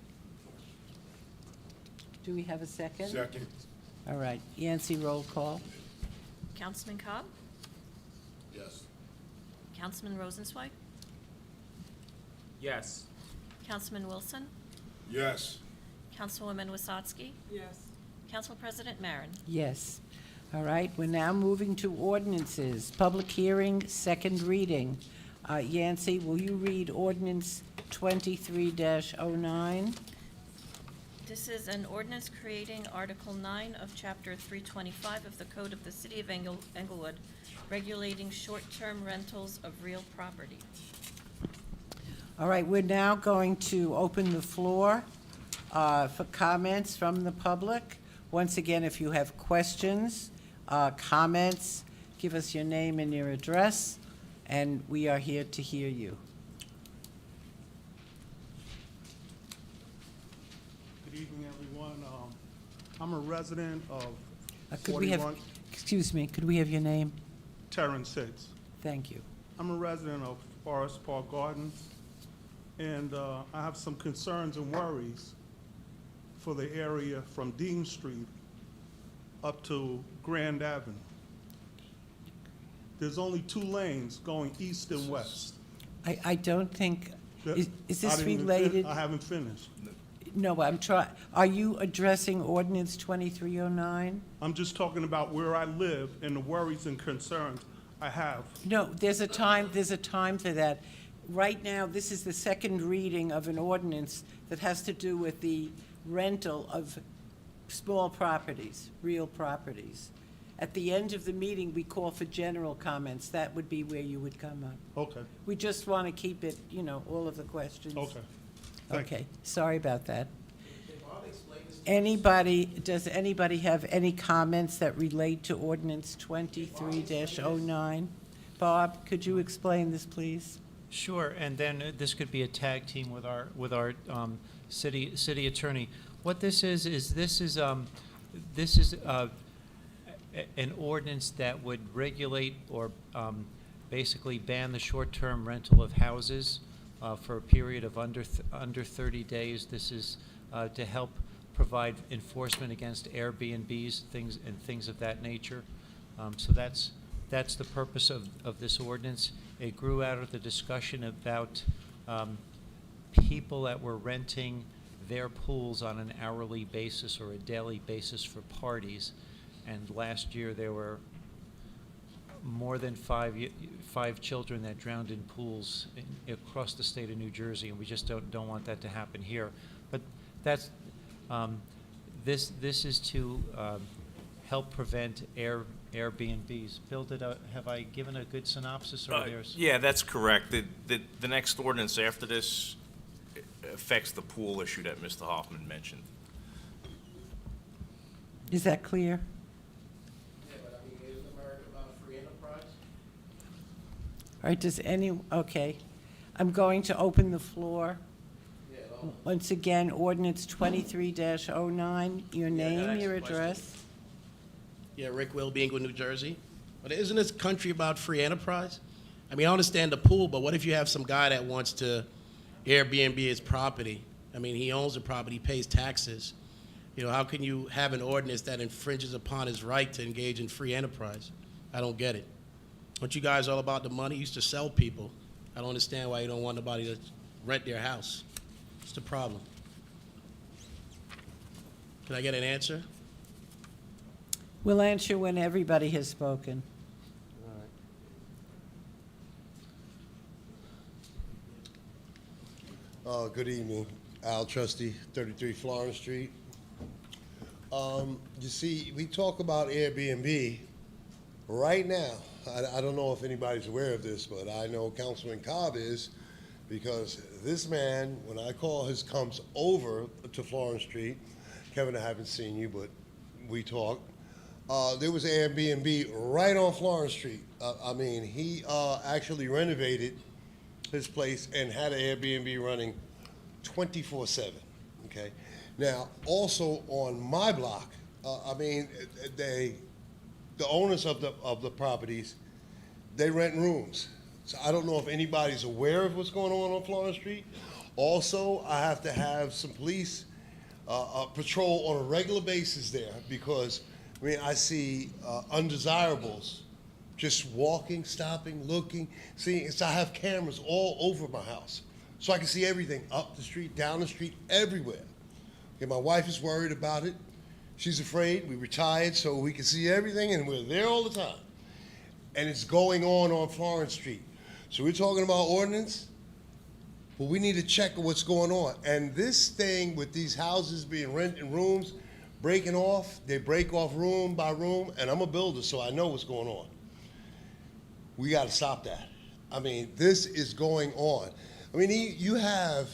[SPEAKER 1] Do we have a second?
[SPEAKER 3] Second.
[SPEAKER 1] All right, Yancy, roll call.
[SPEAKER 2] Councilman Cobb?
[SPEAKER 8] Yes.
[SPEAKER 2] Councilman Rosenzweig?
[SPEAKER 13] Yes.
[SPEAKER 2] Councilman Wilson?
[SPEAKER 3] Yes.
[SPEAKER 2] Councilwoman Wasatski?
[SPEAKER 9] Yes.
[SPEAKER 2] Council President Marin?
[SPEAKER 1] Yes. All right, we're now moving to ordinances. Public hearing, second reading. Yancy, will you read ordinance 23-09?
[SPEAKER 2] This is an ordinance creating Article 9 of Chapter 325 of the Code of the City of Englewood, regulating short-term rentals of real property.
[SPEAKER 1] All right, we're now going to open the floor for comments from the public. Once again, if you have questions, comments, give us your name and your address, and we are here to hear you.
[SPEAKER 14] Good evening, everyone. I'm a resident of
[SPEAKER 1] Could we have,
[SPEAKER 14] 41
[SPEAKER 1] excuse me, could we have your name?
[SPEAKER 14] Terrence Hicks.
[SPEAKER 1] Thank you.
[SPEAKER 14] I'm a resident of Forest Park Gardens, and I have some concerns and worries for the area from Dean Street up to Grand Avenue. There's only 2 lanes going east and west.
[SPEAKER 1] I don't think, is
[SPEAKER 14] I
[SPEAKER 1] this
[SPEAKER 14] didn't even
[SPEAKER 1] related?
[SPEAKER 14] I haven't finished.
[SPEAKER 1] No, are you addressing ordinance 2309?
[SPEAKER 14] I'm just talking about where I live and the worries and concerns I have.
[SPEAKER 1] No, there's a time for that. Right now, this is the second reading of an ordinance that has to do with the rental of small properties, real properties. At the end of the meeting, we call for general comments. That would be where you would come up.
[SPEAKER 14] Okay,
[SPEAKER 1] We just want to keep it, all of the questions.
[SPEAKER 14] okay. Thank you.
[SPEAKER 1] Okay, sorry about that. Does anybody have any comments that relate to ordinance 23-09? Bob, could you explain this, please?
[SPEAKER 6] Sure, and then this could be a tag team with our city attorney. What this is an ordinance that would regulate or basically ban the short-term rental of houses for a period of under 30 days. This is to help provide enforcement against Airbnbs, things of that nature. So that's the purpose of this ordinance. It grew out of the discussion about people that were renting their pools on an hourly basis or a daily basis for parties. And last year there were more than five children that drowned in pools across the state of New Jersey, and we just don't want that to happen here. But that's this is to help prevent Airbnbs. Bill, have I given a good synopsis, or there's?
[SPEAKER 15] Yeah, that's correct. The next ordinance after this affects the pool issue that Mr. Hoffman mentioned.
[SPEAKER 1] Is that clear?
[SPEAKER 7] Yeah, but I mean, isn't America about free enterprise?
[SPEAKER 1] All right, okay. I'm going to open the floor. Once again, ordinance 23-09, your name, your address.
[SPEAKER 16] Yeah, Rick Wilby, Englewood, New Jersey. But isn't this country about free enterprise? I mean, I understand the pool, but what if you have some guy that wants to Airbnb his property? I mean, he owns the property, pays taxes. How can you have an ordinance that infringes upon his right to engage in free enterprise? I don't get it. Aren't you guys all about the money? You used to sell people. I don't understand why you don't want nobody to rent their house. What's the problem? Can I get an answer?
[SPEAKER 1] We'll answer when everybody has spoken.
[SPEAKER 17] Good evening. Al Trustee, 33 Florence Street. You see, we talk about Airbnb right now. I don't know if anybody's aware of this, but I know Councilman Cobb is, because this man, when I call, comes over to Florence Street. Kevin, I haven't seen you, but we talked. There was Airbnb right on Florence Street. I mean, he actually renovated his place and had an Airbnb running 24/7, okay? Now, also on my block, I mean, the owners of the properties, they rent rooms. So I don't know if anybody's aware of what's going on Florence Street. Also, I have to have some police patrol on a regular basis there, because, I mean, I see undesirables just walking, stopping, looking. See, so I have cameras all over my house, so I can see everything up the street, down the street, everywhere. Okay, my wife is worried about it. She's afraid. We retired so we can see everything, and we're there all the time. And it's going on Florence Street. So we're talking about ordinance, but we need to check what's going on. And this thing with these houses being rented rooms, breaking off, they break off room by room, and I'm a builder, so I know what's going on. We got to stop that. I mean, this is going on. I mean, you have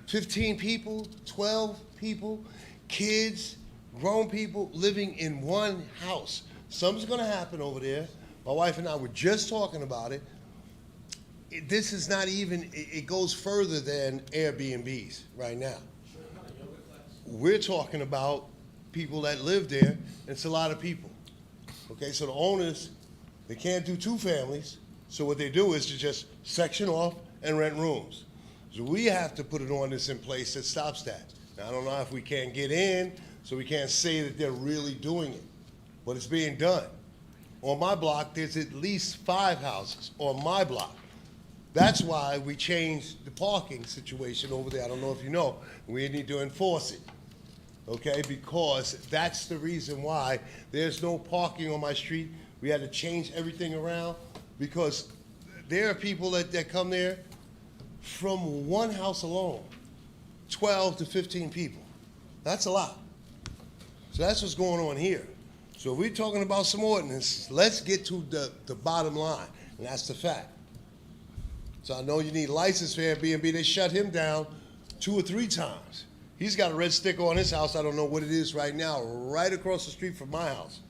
[SPEAKER 17] 15 people, 12 people, kids, grown people living in one house. Something's going to happen over there. My wife and I were just talking about it. This is not even, it goes further than Airbnbs right now. We're talking about people that live there, and it's a lot of people. Okay, so the owners, they can't do two families, so what they do is to just section off and rent rooms. So we have to put an ordinance in place that stops that. Now, I don't know if we can't get in, so we can't say that they're really doing it, but it's being done. On my block, there's at least 5 houses on my block That's why we changed the parking situation over there. I don't know if you know. We need to enforce it, okay? Because that's the reason why there's no parking on my street. We had to change everything around because there are people that come there from one house alone, 12 to 15 people. That's a lot. So that's what's going on here. So if we're talking about some ordinance, let's get to the bottom line, and that's the fact. So I know you need license for Airbnb. They shut him down 2 or 3 times. He's got a red sticker on his house. I don't know what it is right now, right across the street from my house.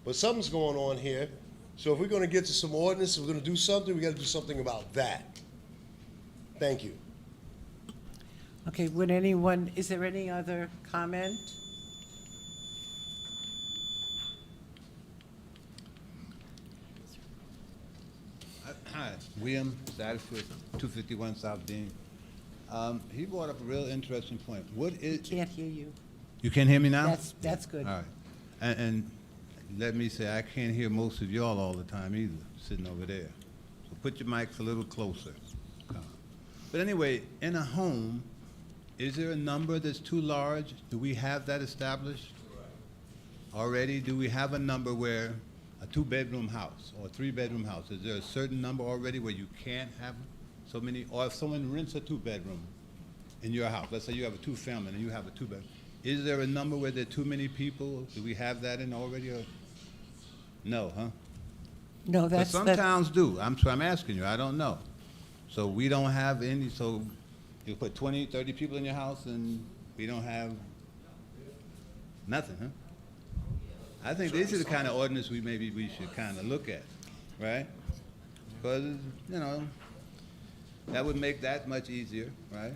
[SPEAKER 17] But something's going on here. So if we're going to get to some ordinance, if we're going to do something, we got to do something about that. Thank you.
[SPEAKER 1] Okay, is there any other comment?
[SPEAKER 7] Hi, William Satterfield, 251 South Dean. He brought up a real interesting point. What is?
[SPEAKER 1] Can't hear you.
[SPEAKER 7] You can hear me now?
[SPEAKER 1] That's good.
[SPEAKER 7] All right. And let me say, I can't hear most of y'all all the time either, sitting over there. So put your mics a little closer. But anyway, in a home, is there a number that's too large? Do we have that established already? Do we have a number where a 2-bedroom house or a 3-bedroom house, is there a certain number already where you can't have so many? Or if someone rents a 2-bedroom in your house, let's say you have a 2-family and you have a 2-bedroom, is there a number where there are too many people? Do we have that in already? Or no, huh?
[SPEAKER 1] No,
[SPEAKER 7] But
[SPEAKER 1] that's...
[SPEAKER 7] some towns do. I'm asking you. I don't know. So we don't have any. So you put 20, 30 people in your house, and we don't have nothing, huh? I think these are the kind of ordinance we should kind of look at, right? Because that would make that much easier, right?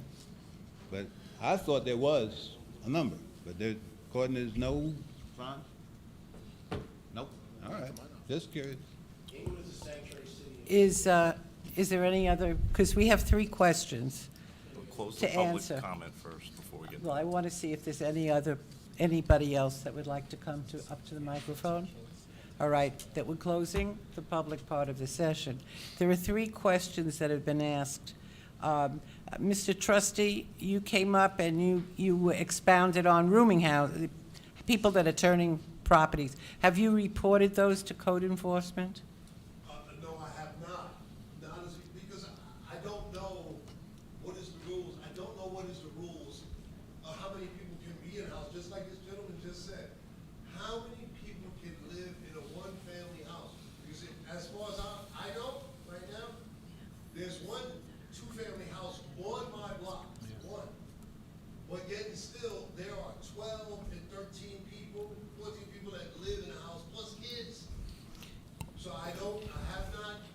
[SPEAKER 7] But I thought there was a number, but there, according to no. Fine. Nope. All right. Just curious.
[SPEAKER 16] Englewood is a sanctuary city.
[SPEAKER 1] Is there any other, because we have 3 questions
[SPEAKER 15] We'll close the
[SPEAKER 1] to
[SPEAKER 15] public
[SPEAKER 1] answer.
[SPEAKER 15] comment first before we get.
[SPEAKER 1] Well, I want to see if there's anybody else that would like to come up to the microphone. All right, that we're closing the public part of the session. There are 3 questions that have been asked. Mr. Trustee, you came up and you expounded on rooming house, people that are turning properties. Have you reported those to code enforcement?
[SPEAKER 17] No, I have not. Because I don't know what is the rules. I don't know what is the rules of how many people can be in a house, just like this gentleman just said. How many people can live in a 1-family house? Because as far as I know, right now, there's 1 2-family house on my block, 1. But yet and still, there are 12 and 13 people, 14 people that live in a house, plus kids. So I have not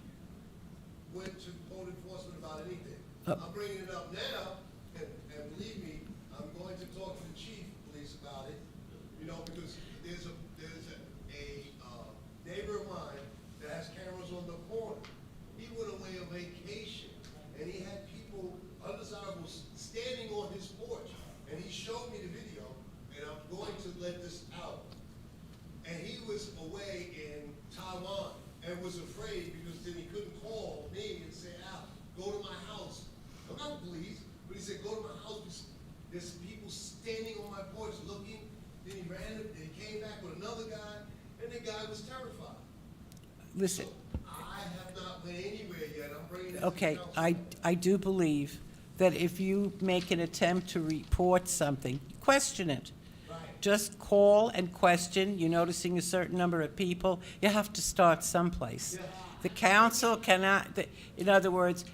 [SPEAKER 17] went to code enforcement about anything. I'm bringing it up now, and believe me, I'm going to talk to the chief of police about it, because there's a neighbor of mine that has cameras on the corner. He went away on vacation, and he had people undesirables standing on his porch, and he showed me the video, and I'm going to let this out. And he was away in Taiwan and was afraid because then he couldn't call me and say, Al, go to my house. I'm not the police, but he said, go to my house. There's people standing on my porch looking. Then he ran, and he came back with another guy, and the guy was terrified.
[SPEAKER 1] Listen.
[SPEAKER 17] So I have not went anywhere yet. I'm bringing it to
[SPEAKER 1] Okay,
[SPEAKER 17] the council.
[SPEAKER 1] I do believe that if you make an attempt to report something, question it.
[SPEAKER 17] Right.
[SPEAKER 1] Just call and question. You're noticing a certain number of people. You have to start someplace.
[SPEAKER 17] Yeah.
[SPEAKER 1] The council cannot, in other words,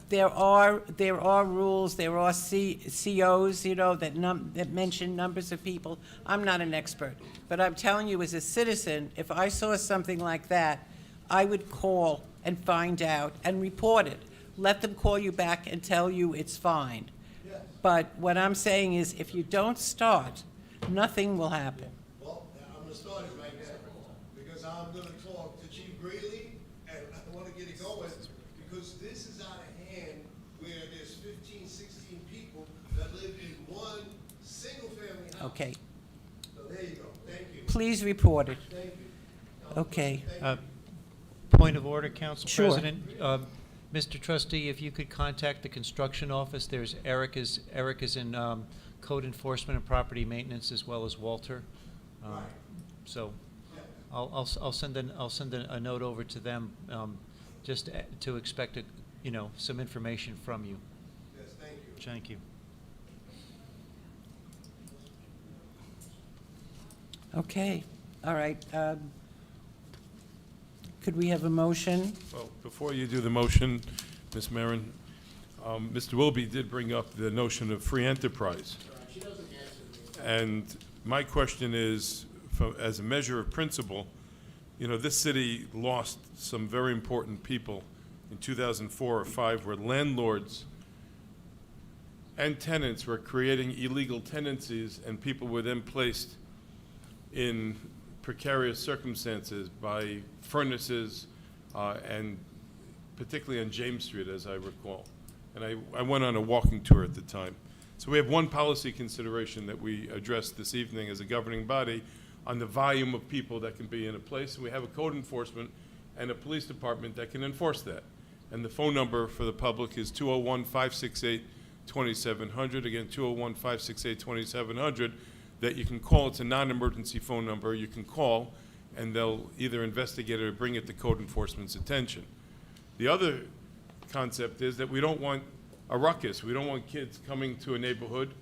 [SPEAKER 1] there are rules, there are COs, that mention numbers of people. I'm not an expert, but I'm telling you as a citizen, if I saw something like that, I would call and find out and report it. Let them call you back and tell you it's fine.
[SPEAKER 17] Yes.
[SPEAKER 1] But what I'm saying is, if you don't start, nothing will happen.
[SPEAKER 17] Well, I'm gonna start it right now, because I'm gonna talk to Chief Greeley, and I wanna get it going, because this is out of hand where there's 15, 16 people that live in one single-family house.
[SPEAKER 1] Okay,
[SPEAKER 17] So there you go, thank you.
[SPEAKER 1] please report it.
[SPEAKER 17] Thank you.
[SPEAKER 1] Okay.
[SPEAKER 6] Point of order, Council
[SPEAKER 1] Sure.
[SPEAKER 6] President. Mr. Trustee, if you could contact the construction office, Eric is in code enforcement and property maintenance, as well as Walter. So I'll send a note over to them, just to expect some information from you.
[SPEAKER 17] Yes, thank you.
[SPEAKER 6] Thank you.
[SPEAKER 1] Okay, all right. Could we have a motion?
[SPEAKER 12] Well, before you do the motion, Ms. Marin, Mr. Wilby did bring up the notion of free enterprise. And my question is, as a measure of principle, this city lost some very important people in 2004 or 5, where landlords and tenants were creating illegal tenancies, and people were then placed in precarious circumstances by furnaces, and particularly on James Street, as I recall. And I went on a walking tour at the time. So we have one policy consideration that we addressed this evening as a governing body on the volume of people that can be in a place. And we have a code enforcement and a police department that can enforce that. And the phone number for the public is 201-568-2700. Again, 201-568-2700, that you can call. It's a non-emergency phone number. You can call, and they'll either investigate it or bring it to code enforcement's attention. The other concept is that we don't want a ruckus. We don't want kids coming to a neighborhood,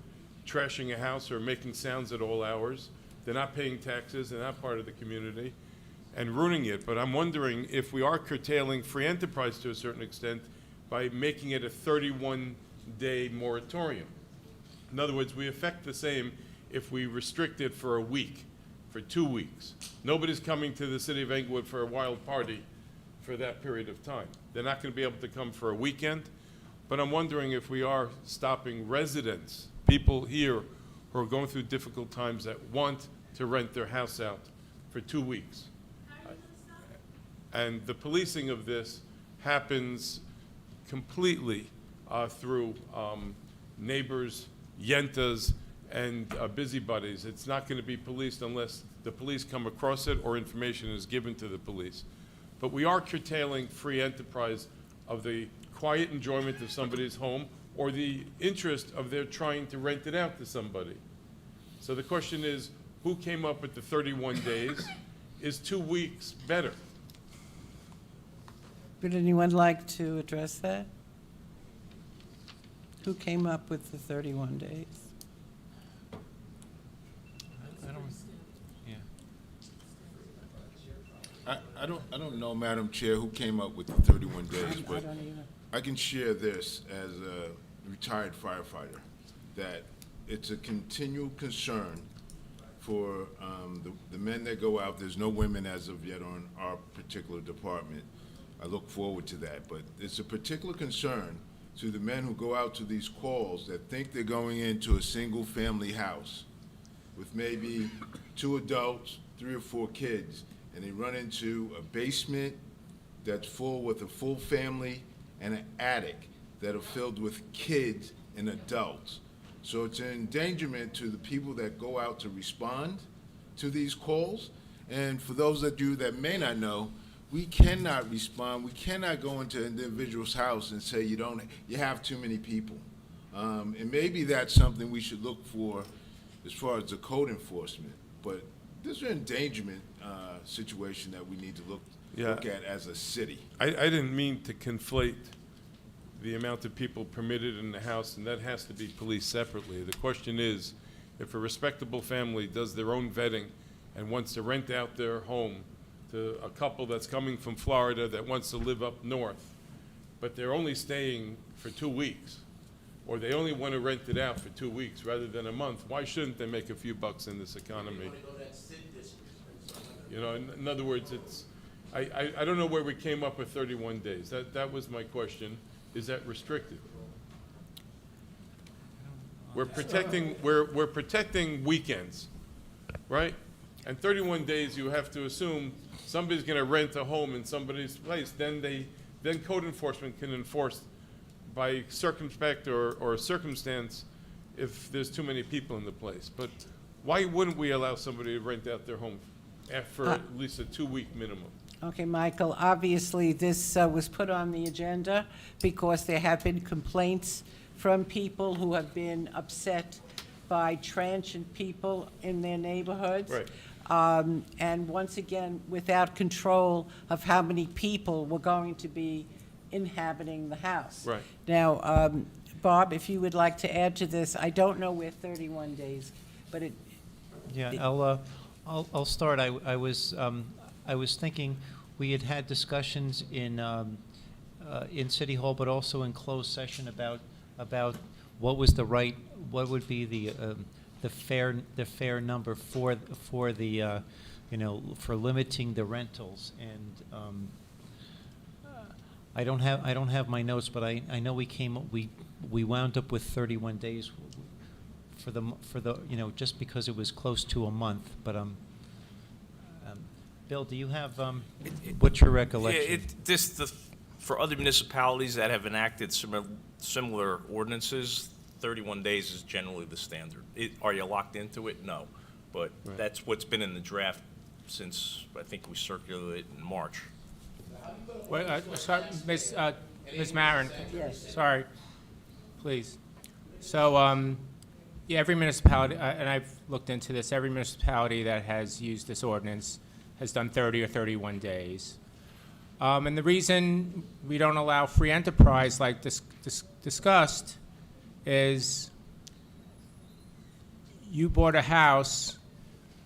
[SPEAKER 12] trashing a house or making sounds at all hours. They're not paying taxes, they're not part of the community, and ruining it. But I'm wondering if we are curtailing free enterprise to a certain extent by making it a 31-day moratorium. In other words, we affect the same if we restrict it for a week, for 2 weeks. Nobody's coming to the city of Englewood for a wild party for that period of time. They're not going to be able to come for a weekend. But I'm wondering if we are stopping residents, people here who are going through difficult times, that want to rent their house out for 2 weeks. And the policing of this happens completely through neighbors, yentas, and busybodies. It's not going to be policed unless the police come across it or information is given to the police. But we are curtailing free enterprise of the quiet enjoyment of somebody's home or the interest of their trying to rent it out to somebody. So the question is, who came up with the 31 days? Is 2 weeks better?
[SPEAKER 1] Would anyone like to address that? Who came up with the 31 days?
[SPEAKER 3] I don't know, Madam Chair, who came up with the 31 days, but
[SPEAKER 1] I don't either.
[SPEAKER 3] I can share this as a retired firefighter, that it's a continual concern for the men that go out. There's no women as of yet on our particular department. I look forward to that, but it's a particular concern to the men who go out to these calls that think they're going into a single-family house with maybe 2 adults, 3 or 4 kids, and they run into a basement that's full with a full family and an attic that are filled with kids and adults. So it's an endangerment to the people that go out to respond to these calls. And for those of you that may not know, we cannot respond. We cannot go into an individual's house and say you have too many people. And maybe that's something we should look for as far as the code enforcement. But this is an endangerment situation that we need to look at as a city.
[SPEAKER 12] I didn't mean to conflate the amount of people permitted in the house, and that has to be policed separately. The question is, if a respectable family does their own vetting and wants to rent out their home to a couple that's coming from Florida that wants to live up north, but they're only staying for 2 weeks, or they only want to rent it out for 2 weeks rather than a month, why shouldn't they make a few bucks in this economy? You know, in other words, it's, I don't know where we came up with 31 days. That was my question. Is that restrictive? We're protecting weekends, right? And 31 days, you have to assume somebody's going to rent a home in somebody's place. Then code enforcement can enforce by circumspect or circumstance if there's too many people in the place. But why wouldn't we allow somebody to rent out their home for at least a 2-week minimum?
[SPEAKER 1] Okay, Michael, obviously, this was put on the agenda because there have been complaints from people who have been upset by transient people in their neighborhoods.
[SPEAKER 12] Right.
[SPEAKER 1] And once again, without control of how many people were going to be inhabiting the house.
[SPEAKER 12] Right.
[SPEAKER 1] Now, Bob, if you would like to add to this, I don't know where 31 days, but it,
[SPEAKER 6] Yeah,
[SPEAKER 1] It-
[SPEAKER 6] I'll start. I was thinking, we had discussions in City Hall, but also in closed session about what was what would be the fair number for the, for limiting the rentals. And I don't have my notes, but I know we wound up with 31 days for the just because it was close to a month. But Bill, do you have what's your recollection?
[SPEAKER 15] For other municipalities that have enacted similar ordinances, 31 days is generally the standard. Are you locked into it? No, but
[SPEAKER 12] Right.
[SPEAKER 15] that's what's been in the draft since I think we circulated it in March.
[SPEAKER 13] Wait, sorry, Ms. Marin.
[SPEAKER 1] Yes.
[SPEAKER 13] Sorry, please. So, yeah, every municipality, and I've looked into this, every municipality that has used this ordinance has done 30 or 31 days. And the reason we don't allow free enterprise like discussed is you bought a house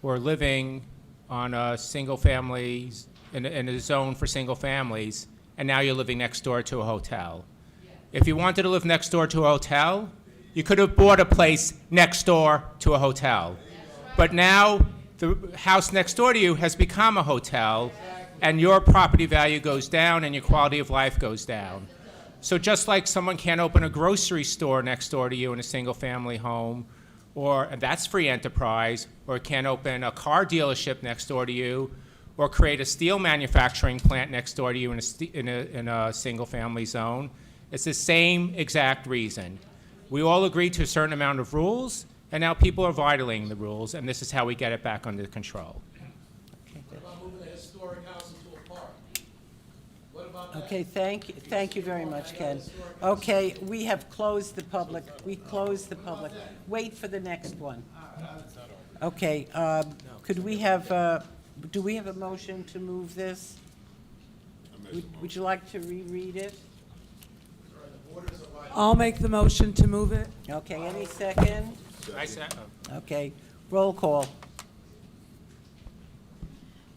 [SPEAKER 13] or living on a single family, in a zone for single families, and now you're living next door to a hotel. If you wanted to live next door to a hotel, you could have bought a place next door to a hotel. But now the house next door to you has become a hotel, and your property value goes down and your quality of life goes down. So just like someone can't open a grocery store next door to you in a single-family home, and that's free enterprise, or can't open a car dealership next door to you, or create a steel manufacturing plant next door to you in a single-family zone, it's the same exact reason. We all agree to a certain amount of rules, and now people are violating the rules, and this is how we get it back under control.
[SPEAKER 1] Okay, thank you very much, Ken. Okay, we have closed the public, Wait for the next one. Okay, could we have, do we have a motion to move this? Would you like to reread it?
[SPEAKER 9] I'll make the motion to move it.
[SPEAKER 1] Okay, any second? Okay, roll call.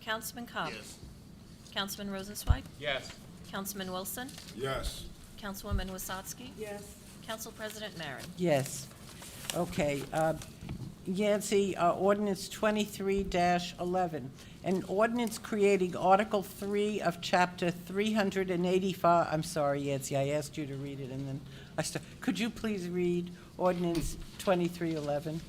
[SPEAKER 2] Councilman Cobb? Councilman Rosenzweig?
[SPEAKER 13] Yes.
[SPEAKER 2] Councilman Wilson?
[SPEAKER 3] Yes.
[SPEAKER 2] Councilwoman Wasatski?
[SPEAKER 9] Yes.
[SPEAKER 2] Council President Marin?
[SPEAKER 1] Yes. Okay, Yancy, ordinance 23-11, an ordinance creating Article 3 of Chapter 385, I'm sorry, Yancy, I asked you to read it, and then could you please read ordinance 2311?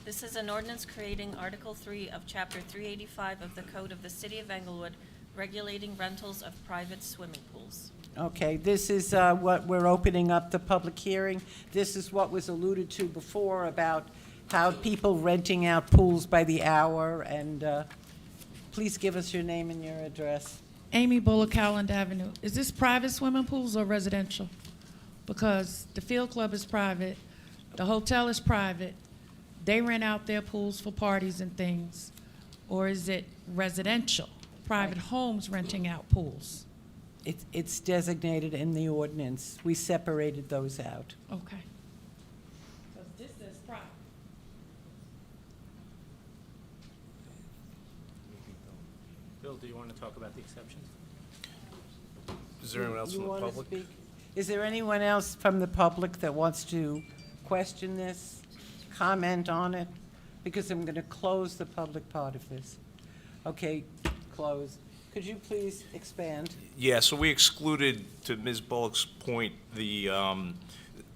[SPEAKER 2] This is an ordinance creating Article 3 of Chapter 385 of the Code of the City of Englewood, regulating rentals of private swimming pools.
[SPEAKER 1] Okay, this is what we're opening up the public hearing. This is what was alluded to before about how people renting out pools by the hour, and please give us your name and your address.
[SPEAKER 5] Amy Bullock, Howland Avenue. Is this private swimming pools or residential? Because the field club is private, the hotel is private, they rent out their pools for parties and things. Or is it residential, private homes renting out pools?
[SPEAKER 1] It's designated in the ordinance. We separated those out.
[SPEAKER 5] Okay. Because this is private.
[SPEAKER 13] Bill, do you want to talk about the exceptions?
[SPEAKER 15] Is there anyone else
[SPEAKER 1] You
[SPEAKER 15] from the
[SPEAKER 1] wanna
[SPEAKER 15] public?
[SPEAKER 1] speak? Is there anyone else from the public that wants to question this, comment on it? Because I'm going to close the public part of this. Okay, close. Could you please expand?
[SPEAKER 15] Yeah, so we excluded, to Ms. Bullock's point, the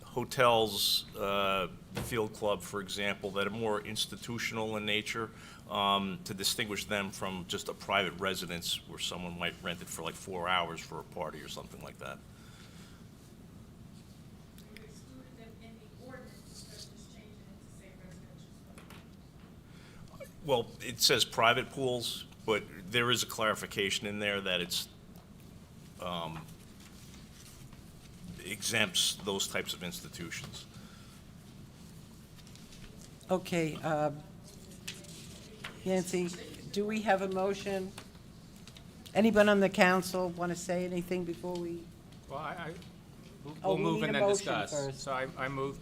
[SPEAKER 15] hotels, the field club, for example, that are more institutional in nature, to distinguish them from just a private residence where someone might rent it for like 4 hours for a party or something like that.
[SPEAKER 5] You excluded them in the ordinance, but just changing it to say residential.
[SPEAKER 15] Well, it says private pools, but there is a clarification in there that it's exempts those types of institutions.
[SPEAKER 1] Okay, Yancy, do we have a motion? Anyone on the council want to say anything before we?
[SPEAKER 13] Well,
[SPEAKER 1] Oh,
[SPEAKER 13] we'll
[SPEAKER 1] we
[SPEAKER 13] move
[SPEAKER 1] need
[SPEAKER 13] and
[SPEAKER 1] a
[SPEAKER 13] then
[SPEAKER 1] motion
[SPEAKER 13] discuss.
[SPEAKER 1] first.
[SPEAKER 13] So I move.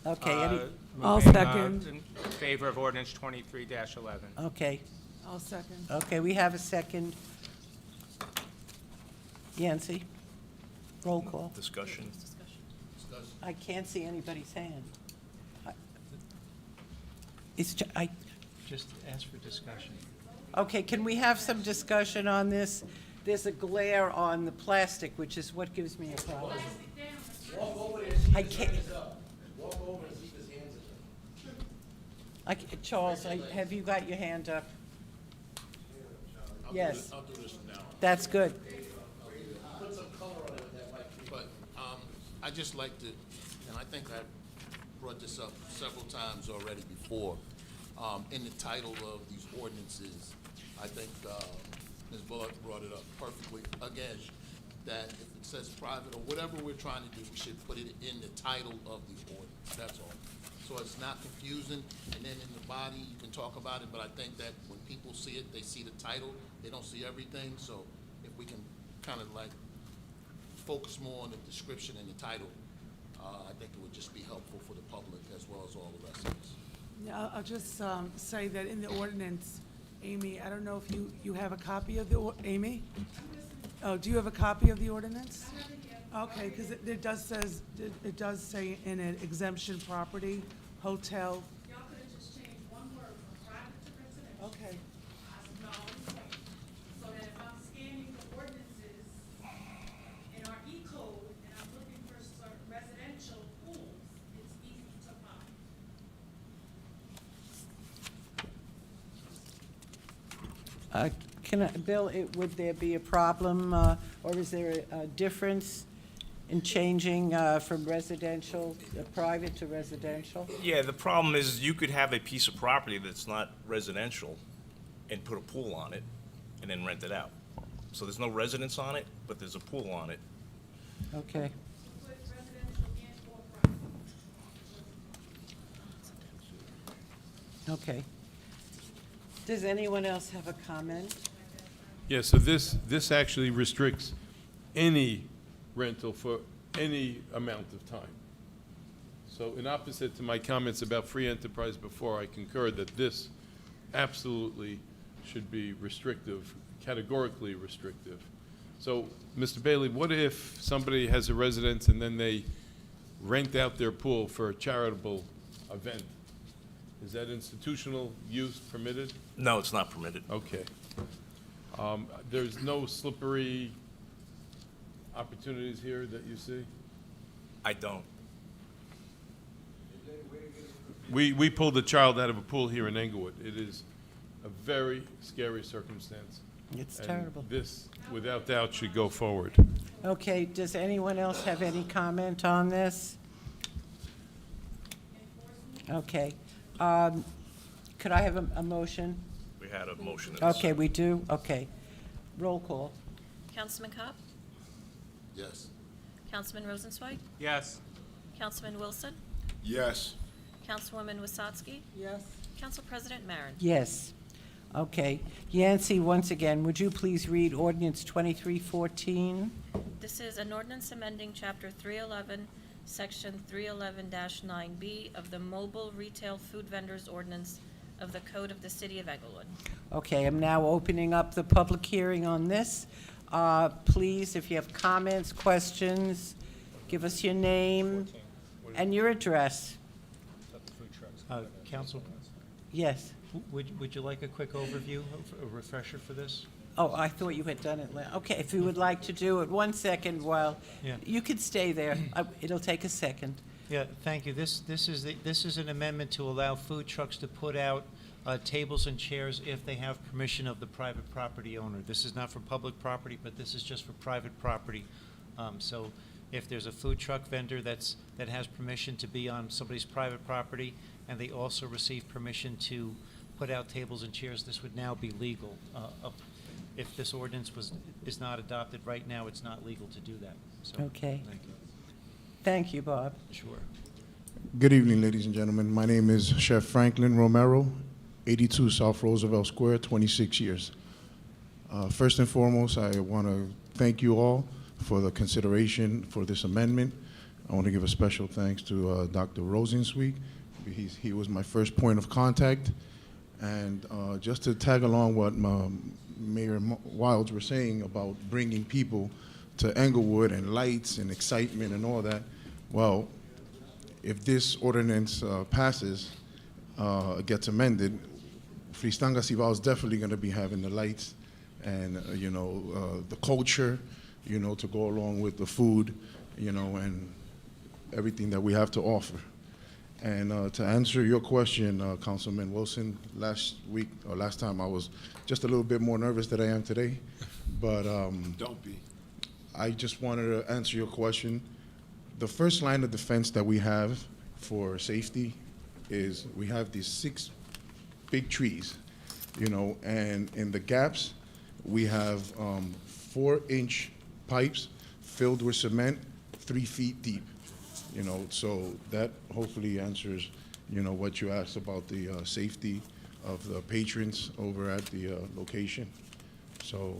[SPEAKER 1] Okay, any,
[SPEAKER 9] I'll
[SPEAKER 13] moving,
[SPEAKER 9] second.
[SPEAKER 13] In favor of ordinance 23-11.
[SPEAKER 1] okay,
[SPEAKER 9] I'll second.
[SPEAKER 1] okay, we have a second. Yancy, roll call.
[SPEAKER 15] Discussion?
[SPEAKER 1] I can't see anybody's hand. It's, I,
[SPEAKER 6] Just ask for discussion.
[SPEAKER 1] okay, can we have some discussion on this? There's a glare on the plastic, which is what gives me a problem. I can't. Charles, have you got your hand up? Yes.
[SPEAKER 8] I'll do this from now on.
[SPEAKER 1] That's good.
[SPEAKER 8] Put some color on it with that mic. But I just like to, and I think I brought this up several times already before, in the title of these ordinances, I think Ms. Bullock brought it up perfectly, again, that if it says private or whatever we're trying to do, we should put it in the title of the ordinance, that's all. So it's not confusing, and then in the body, you can talk about it, but I think that when people see it, they see the title, they don't see everything, so if we can kind of like focus more on the description and the title, I think it would just be helpful for the public as well as all the rest of us.
[SPEAKER 9] Yeah, I'll just say that in the ordinance, Amy, I don't know if you have a copy of the, Amy? Oh, do you have a copy of the ordinance? Okay, because it does say in it exemption property, hotel.
[SPEAKER 5] Y'all could have just changed one word from private to residential.
[SPEAKER 9] Okay.
[SPEAKER 5] That's my only point. So that if I'm scanning the ordinances in our E-code and I'm looking for certain residential pools, it's easy to find.
[SPEAKER 1] Bill, would there be a problem, or is there a difference in changing from residential, private to residential?
[SPEAKER 15] Yeah, the problem is you could have a piece of property that's not residential and put a pool on it and then rent it out. So there's no residence on it, but there's a pool on it.
[SPEAKER 1] Okay.
[SPEAKER 5] Put residential and or private.
[SPEAKER 1] Okay. Does anyone else have a comment?
[SPEAKER 12] Yeah, so this actually restricts any rental for any amount of time. So in opposite to my comments about free enterprise before, I concur that this absolutely should be restrictive, categorically restrictive. So, Mr. Bailey, what if somebody has a residence and then they rent out their pool for a charitable event? Is that institutional use permitted?
[SPEAKER 15] No, it's not permitted.
[SPEAKER 12] Okay. There's no slippery opportunities here that you see?
[SPEAKER 15] I don't.
[SPEAKER 12] We pulled a child out of a pool here in Englewood. It is a very scary circumstance.
[SPEAKER 1] It's
[SPEAKER 12] And
[SPEAKER 1] terrible.
[SPEAKER 12] this, without doubt, should go forward.
[SPEAKER 1] Okay, does anyone else have any comment on this? Okay. Could I have a motion?
[SPEAKER 15] We had a motion. and a
[SPEAKER 1] Okay, we do? Okay. Roll call.
[SPEAKER 2] Councilman Kopp?
[SPEAKER 8] Yes.
[SPEAKER 2] Councilman Rosenzweig?
[SPEAKER 13] Yes.
[SPEAKER 2] Councilman Wilson?
[SPEAKER 3] Yes.
[SPEAKER 2] Councilwoman Wasatski?
[SPEAKER 9] Yes.
[SPEAKER 2] Council President Marin?
[SPEAKER 1] Yes. Okay. Yancy, once again, would you please read ordinance 2314?
[SPEAKER 2] This is an ordinance amending Chapter 311, Section 311-9B of the Mobile Retail Food Vendors Ordinance of the Code of the City of Englewood.
[SPEAKER 1] Okay, I'm now opening up the public hearing on this. Please, if you have comments, questions, give us your name and your address.
[SPEAKER 6] Council,
[SPEAKER 1] Yes.
[SPEAKER 6] would you like a quick overview, a refresher for this?
[SPEAKER 1] Oh, I thought you had done it. Okay, if you would like to do it, 1 second while,
[SPEAKER 6] Yeah.
[SPEAKER 1] you could stay there. It'll take a second.
[SPEAKER 6] Yeah, thank you. This is an amendment to allow food trucks to put out tables and chairs if they have permission of the private property owner. This is not for public property, but this is just for private property. So if there's a food truck vendor that has permission to be on somebody's private property, and they also receive permission to put out tables and chairs, this would now be legal. If this ordinance is not adopted right now, it's not legal to do that. So,
[SPEAKER 1] Okay.
[SPEAKER 6] thank you.
[SPEAKER 1] Thank you, Bob.
[SPEAKER 6] Sure.
[SPEAKER 18] Good evening, ladies and gentlemen. My name is Chef Franklin Romero, 82 South Roosevelt Square, 26 years. First and foremost, I want to thank you all for the consideration for this amendment. I want to give a special thanks to Dr. Rosensweig. He was my first point of contact. And just to tag along what Mayor Wilds were saying about bringing people to Englewood and lights and excitement and all that, well, if this ordinance passes, gets amended, Fristanga Cibao is definitely going to be having the lights and, the culture, to go along with the food, and everything that we have to offer. And to answer your question, Councilman Wilson, last time I was just a little bit more nervous than I am today, but
[SPEAKER 3] Don't be.
[SPEAKER 18] I just wanted to answer your question. The first line of defense that we have for safety is we have these 6 big trees, and in the gaps, we have 4-inch pipes filled with cement 3 feet deep. So that hopefully answers, what you asked about the safety of the patrons over at the location. So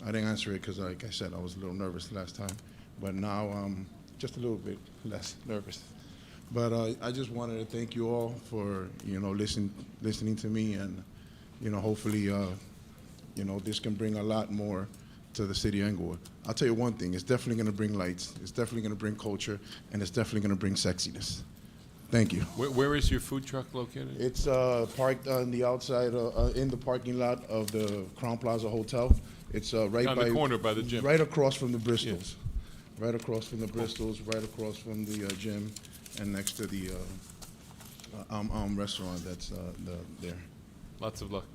[SPEAKER 18] I didn't answer it because, like I said, I was a little nervous last time, but now I'm just a little bit less nervous. But I just wanted to thank you all for, listening to me, and, hopefully, this can bring a lot more to the city of Englewood. I'll tell you one thing, it's definitely going to bring lights, it's definitely going to bring culture, and it's definitely going to bring sexiness. Thank you.
[SPEAKER 12] Where is your food truck located?
[SPEAKER 18] It's parked on the outside, in the parking lot of the Crown Plaza Hotel. It's right
[SPEAKER 12] On the corner by the gym.
[SPEAKER 18] Right across from the Bristols. Right across from the Bristols, right across from the gym, and next to the restaurant that's there.
[SPEAKER 12] Lots of luck.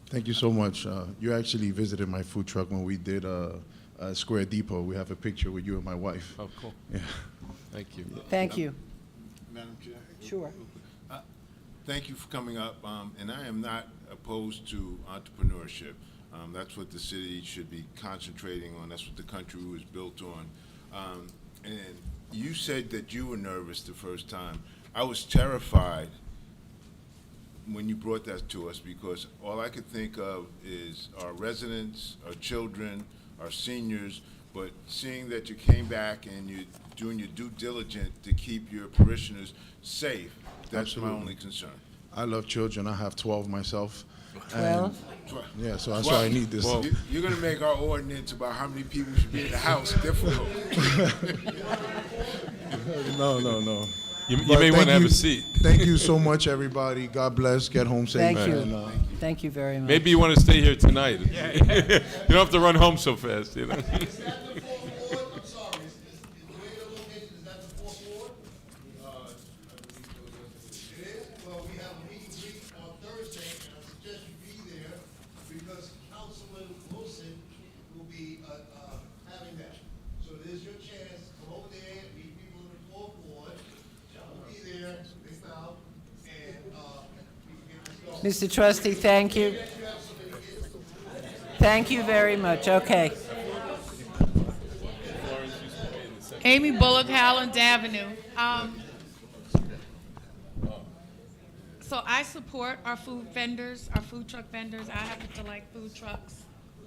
[SPEAKER 18] Thank you so much. You actually visited my food truck when we did Square Depot. We have a picture with you and my wife.
[SPEAKER 12] Oh, cool.
[SPEAKER 18] Yeah.
[SPEAKER 12] Thank you.
[SPEAKER 1] Thank you.
[SPEAKER 3] Madam Chair?
[SPEAKER 1] Sure.
[SPEAKER 3] Thank you for coming up, and I am not opposed to entrepreneurship. That's what the city should be concentrating on. That's what the country was built on. And you said that you were nervous the first time. I was terrified when you brought that to us, because all I could think of is our residents, our children, our seniors, but seeing that you came back and you're doing your due diligence to keep your parishioners safe, that's
[SPEAKER 18] Absolutely.
[SPEAKER 3] my only concern.
[SPEAKER 18] I love children. I have 12 myself.
[SPEAKER 1] 12?
[SPEAKER 18] Yeah, so that's why I need this.
[SPEAKER 3] You're gonna make our ordinance about how many people should be in the house difficult.
[SPEAKER 18] No.
[SPEAKER 12] You
[SPEAKER 18] But
[SPEAKER 12] may want
[SPEAKER 18] thank
[SPEAKER 12] to have
[SPEAKER 18] you-
[SPEAKER 12] a seat.
[SPEAKER 18] Thank you so much, everybody. God bless. Get home safe.
[SPEAKER 1] Thank you.
[SPEAKER 18] And,
[SPEAKER 1] Thank you very much.
[SPEAKER 12] Maybe you want to stay here tonight. You don't have to run home so fast,
[SPEAKER 8] Is that the fourth ward? I'm sorry, is where your location, is that the fourth ward? It is? Well, we have a meet and greet on Thursday, and I suggest you be there, because Councilman Wilson will be, having that. So it is your chance, come over there and meet people in the fourth ward. We'll be there, big mouth, and, we can get this going.
[SPEAKER 1] Mr. Trustee, thank you. Thank you very much. Okay.
[SPEAKER 5] Amy Bullock, Howland Avenue. So I support our food vendors, our food truck vendors. I happen to like food trucks.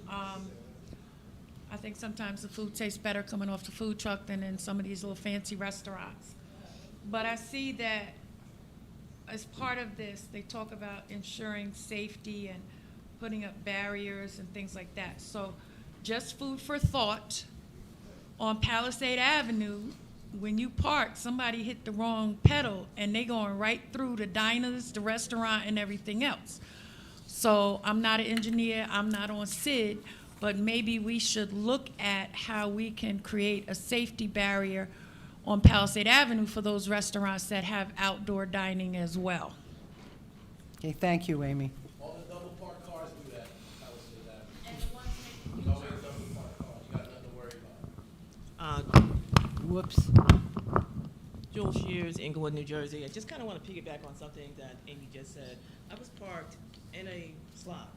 [SPEAKER 5] I think sometimes the food tastes better coming off the food truck than in some of these little fancy restaurants. But I see that as part of this, they talk about ensuring safety and putting up barriers and things like that. So just food for thought, on Palisade Avenue, when you park, somebody hit the wrong pedal and they going right through the diners, the restaurant, and everything else. So I'm not an engineer, I'm not on SID, but maybe we should look at how we can create a safety barrier on Palisade Avenue for those restaurants that have outdoor dining as well.
[SPEAKER 1] Okay, thank you, Amy.
[SPEAKER 16] All the double parked cars do that. No, double parked cars, you got nothing to worry about.
[SPEAKER 1] Whoops.
[SPEAKER 19] Jules Shears, Englewood, New Jersey. I just kind of want to piggyback on something that Amy just said. I was parked in a slot,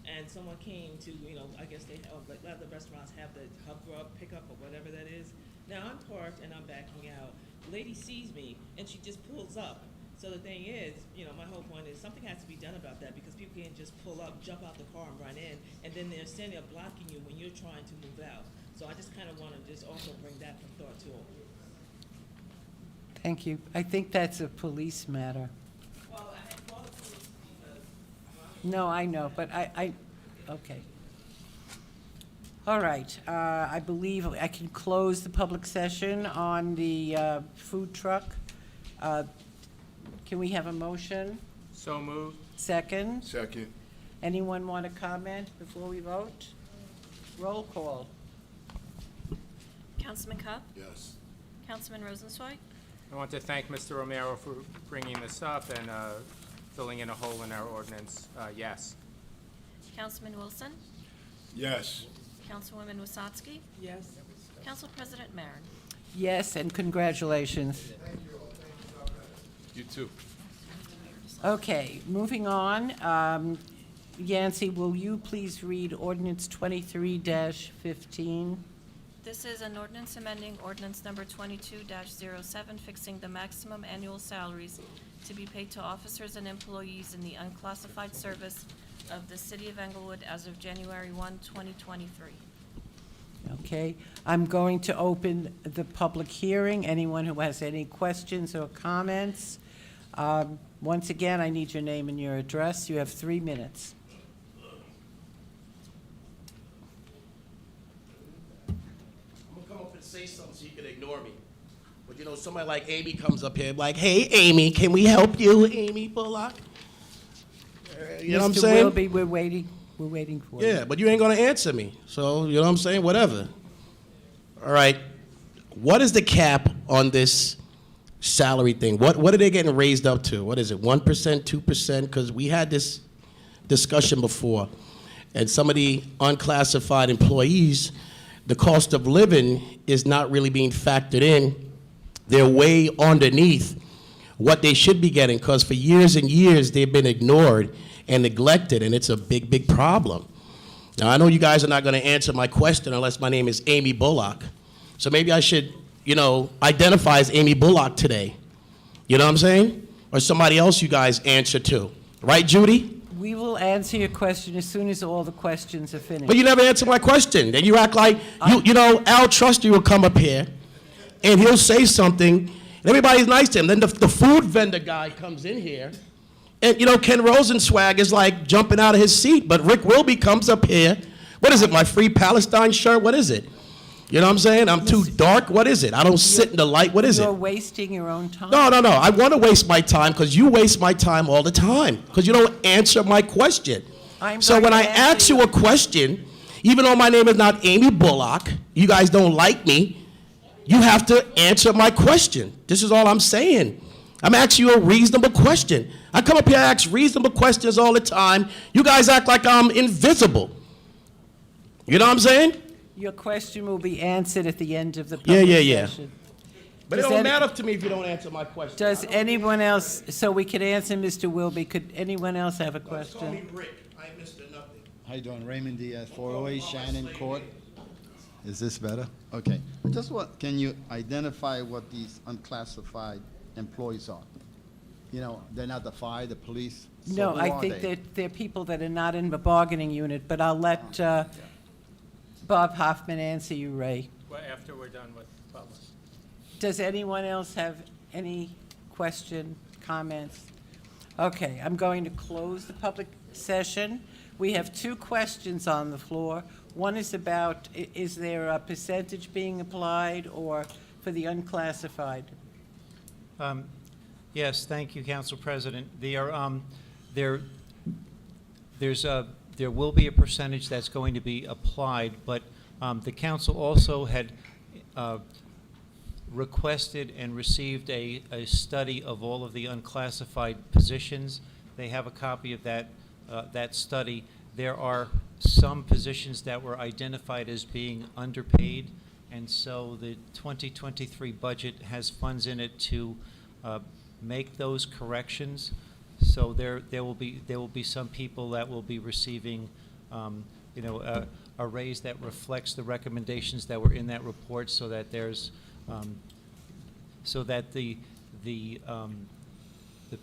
[SPEAKER 19] and someone came to, I guess they have, like a lot of the restaurants have the hub grub pickup or whatever that is. Now I'm parked and I'm backing out. The lady sees me and she just pulls up. So the thing is, my whole point is something has to be done about that, because people can't just pull up, jump out the car and run in, and then they're standing there blocking you when you're trying to move out. So I just kind of want to just also bring that thought to all.
[SPEAKER 1] Thank you. I think that's a police matter.
[SPEAKER 19] Well, I had called the police because.
[SPEAKER 1] No, I know, but okay. All right, I believe I can close the public session on the food truck. Can we have a motion?
[SPEAKER 13] So moved.
[SPEAKER 1] Second?
[SPEAKER 3] Second.
[SPEAKER 1] Anyone want to comment before we vote? Roll call.
[SPEAKER 2] Councilman Kopp?
[SPEAKER 3] Yes.
[SPEAKER 2] Councilman Rosenzweig?
[SPEAKER 13] I want to thank Mr. Romero for bringing this up and filling in a hole in our ordinance. Yes.
[SPEAKER 2] Councilman Wilson?
[SPEAKER 3] Yes.
[SPEAKER 2] Councilwoman Wasatski?
[SPEAKER 9] Yes.
[SPEAKER 2] Council President Marin?
[SPEAKER 1] Yes, and congratulations.
[SPEAKER 12] You too.
[SPEAKER 1] Okay, moving on. Yancy, will you please read ordinance 23-15?
[SPEAKER 2] This is an ordinance amending ordinance number 22-07, fixing the maximum annual salaries to be paid to officers and employees in the unclassified service of the City of Englewood as of January 1, 2023.
[SPEAKER 1] Okay, I'm going to open the public hearing. Anyone who has any questions or comments? Once again, I need your name and your address. You have 3 minutes.
[SPEAKER 16] I'm gonna come up and say something so you can ignore me. But somebody like Amy comes up here like, hey, Amy, can we help you, Amy Bullock? You know what I'm saying?
[SPEAKER 1] Mr. Wilby, we're waiting for you.
[SPEAKER 16] Yeah, but you ain't gonna answer me. So, you know what I'm saying? Whatever. All right. What is the cap on this salary thing? What are they getting raised up to? What is it, 1%, 2%? Because we had this discussion before. And some of the unclassified employees, the cost of living is not really being factored in. They're way underneath what they should be getting, because for years and years they've been ignored and neglected, and it's a big, big problem. Now, I know you guys are not going to answer my question unless my name is Amy Bullock. So maybe I should, identify as Amy Bullock today. You know what I'm saying? Or somebody else you guys answer to. Right, Judy?
[SPEAKER 1] We will answer your question as soon as all the questions are finished.
[SPEAKER 16] But you never answer my question. Then you act like, Al Trusty will come up here, and he'll say something, and everybody's nice to him. Then the food vendor guy comes in here, and, Ken Rosenzweig is like jumping out of his seat, but Rick Wilby comes up here. What is it, my Free Palestine shirt? What is it? You know what I'm saying? I'm too dark? What is it? I don't sit in the light? What is it?
[SPEAKER 1] You're wasting your own time.
[SPEAKER 16] No. I want to waste my time because you waste my time all the time because you don't answer my question. So when I ask you a question, even though my name is not Amy Bullock, you guys don't like me, you have to answer my question. This is all I'm saying. I'm asking you a reasonable question. I come up here and ask reasonable questions all the time. You guys act like I'm invisible. You know what I'm saying?
[SPEAKER 1] Your question will be answered at the end of the public session.
[SPEAKER 16] But it don't matter to me if you don't answer my question.
[SPEAKER 1] Does anyone else, so we can answer Mr. Wilby, could anyone else have a question?
[SPEAKER 16] Call me Brick. I ain't Mr. Nothing.
[SPEAKER 20] How you doing? Raymond Diaz, 408 Shannon Court. Is this better? Okay. Just can you identify what these unclassified employees are? They're not the fire, the police. So
[SPEAKER 1] No,
[SPEAKER 20] who
[SPEAKER 1] I
[SPEAKER 20] are
[SPEAKER 1] think
[SPEAKER 20] they?
[SPEAKER 1] that they're people that are not in the bargaining unit, but I'll let Bob Hoffman answer you, Ray.
[SPEAKER 13] Well, after we're done with public.
[SPEAKER 1] Does anyone else have any question, comments? Okay, I'm going to close the public session. We have 2 questions on the floor. One is about, is there a percentage being applied or for the unclassified?
[SPEAKER 6] Yes, thank you, Council President. There will be a percentage that's going to be applied, but the council also had requested and received a study of all of the unclassified positions. They have a copy of that study. There are some positions that were identified as being underpaid, and so the 2023 budget has funds in it to make those corrections. So there will be some people that will be receiving, a raise that reflects the recommendations that were in that report, so that there's, so that the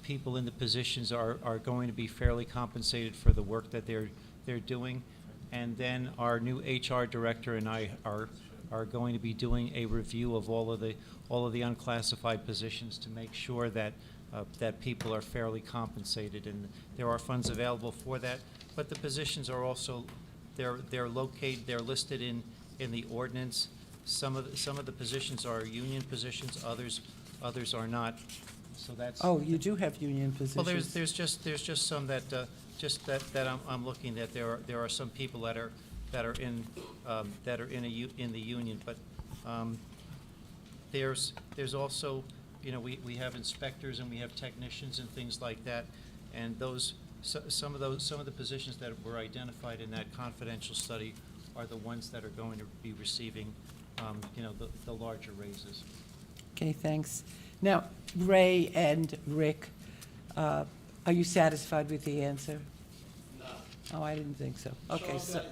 [SPEAKER 6] people in the positions are going to be fairly compensated for the work that they're doing. And then our new HR director and I are going to be doing a review of all of the unclassified positions to make sure that that people are fairly compensated, and there are funds available for that. But the positions are also they're listed in the ordinance. Some of the positions are union positions, others are not. So that's.
[SPEAKER 1] Oh, you do have union positions.
[SPEAKER 6] Well, there's just some that I'm looking at. There are some people that are in the union, but there's also, we have inspectors and we have technicians and things like that, and some of the positions that were identified in that confidential study are the ones that are going to be receiving the larger raises.
[SPEAKER 1] Okay, thanks. Now, Ray and Rick, are you satisfied with the answer? No. Oh, I didn't think so. Okay, so.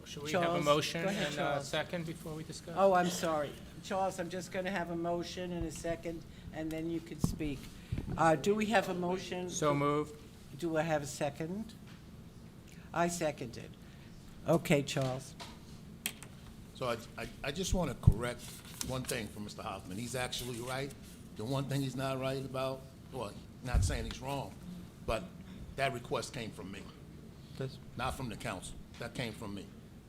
[SPEAKER 13] Should we have a
[SPEAKER 1] Charles,
[SPEAKER 13] motion
[SPEAKER 1] go ahead,
[SPEAKER 13] and a
[SPEAKER 1] Charles.
[SPEAKER 13] second before we discuss?
[SPEAKER 1] Oh, I'm sorry. Charles, I'm just going to have a motion and a second, and then you could speak. Do we have a motion?
[SPEAKER 13] So moved.
[SPEAKER 1] Do I have a second? I seconded. Okay, Charles.
[SPEAKER 8] So I just want to correct one thing from Mr. Hoffman. He's actually right. The one thing he's not right about, well, not saying he's wrong, but that request came from me, not from the council. That came from me.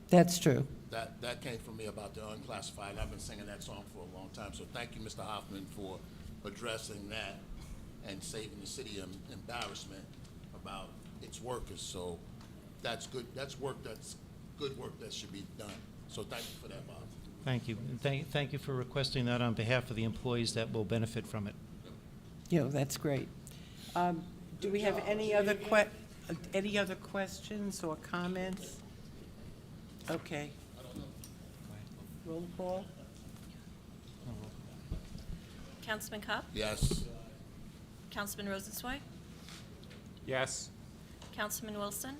[SPEAKER 1] That's true.
[SPEAKER 8] That came from me about the unclassified. I've been singing that song for a long time. So thank you, Mr. Hoffman, for addressing that and saving the city embarrassment about its workers. So that's good. That's good work that should be done. So thank you for that, Bob.
[SPEAKER 6] Thank you. And thank you for requesting that on behalf of the employees that will benefit from it.
[SPEAKER 1] That's great. Do we have any other questions or comments? Okay. Roll call?
[SPEAKER 2] Councilman Kopp?
[SPEAKER 8] Yes.
[SPEAKER 2] Councilman Rosenzweig?
[SPEAKER 13] Yes.
[SPEAKER 2] Councilman Wilson?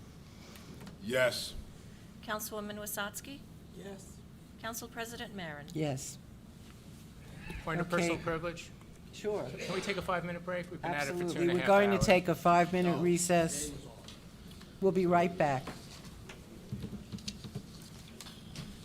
[SPEAKER 3] Yes.
[SPEAKER 2] Councilwoman Wasatski?
[SPEAKER 1] Yes.
[SPEAKER 2] Council President Marin?
[SPEAKER 1] Yes.
[SPEAKER 13] Point of
[SPEAKER 1] Okay.
[SPEAKER 13] personal privilege?
[SPEAKER 1] Sure.
[SPEAKER 13] Can we take a 5-minute break? We've been at it for 2.5 hours.
[SPEAKER 1] Absolutely. We're going to take a 5-minute recess. We'll be right back.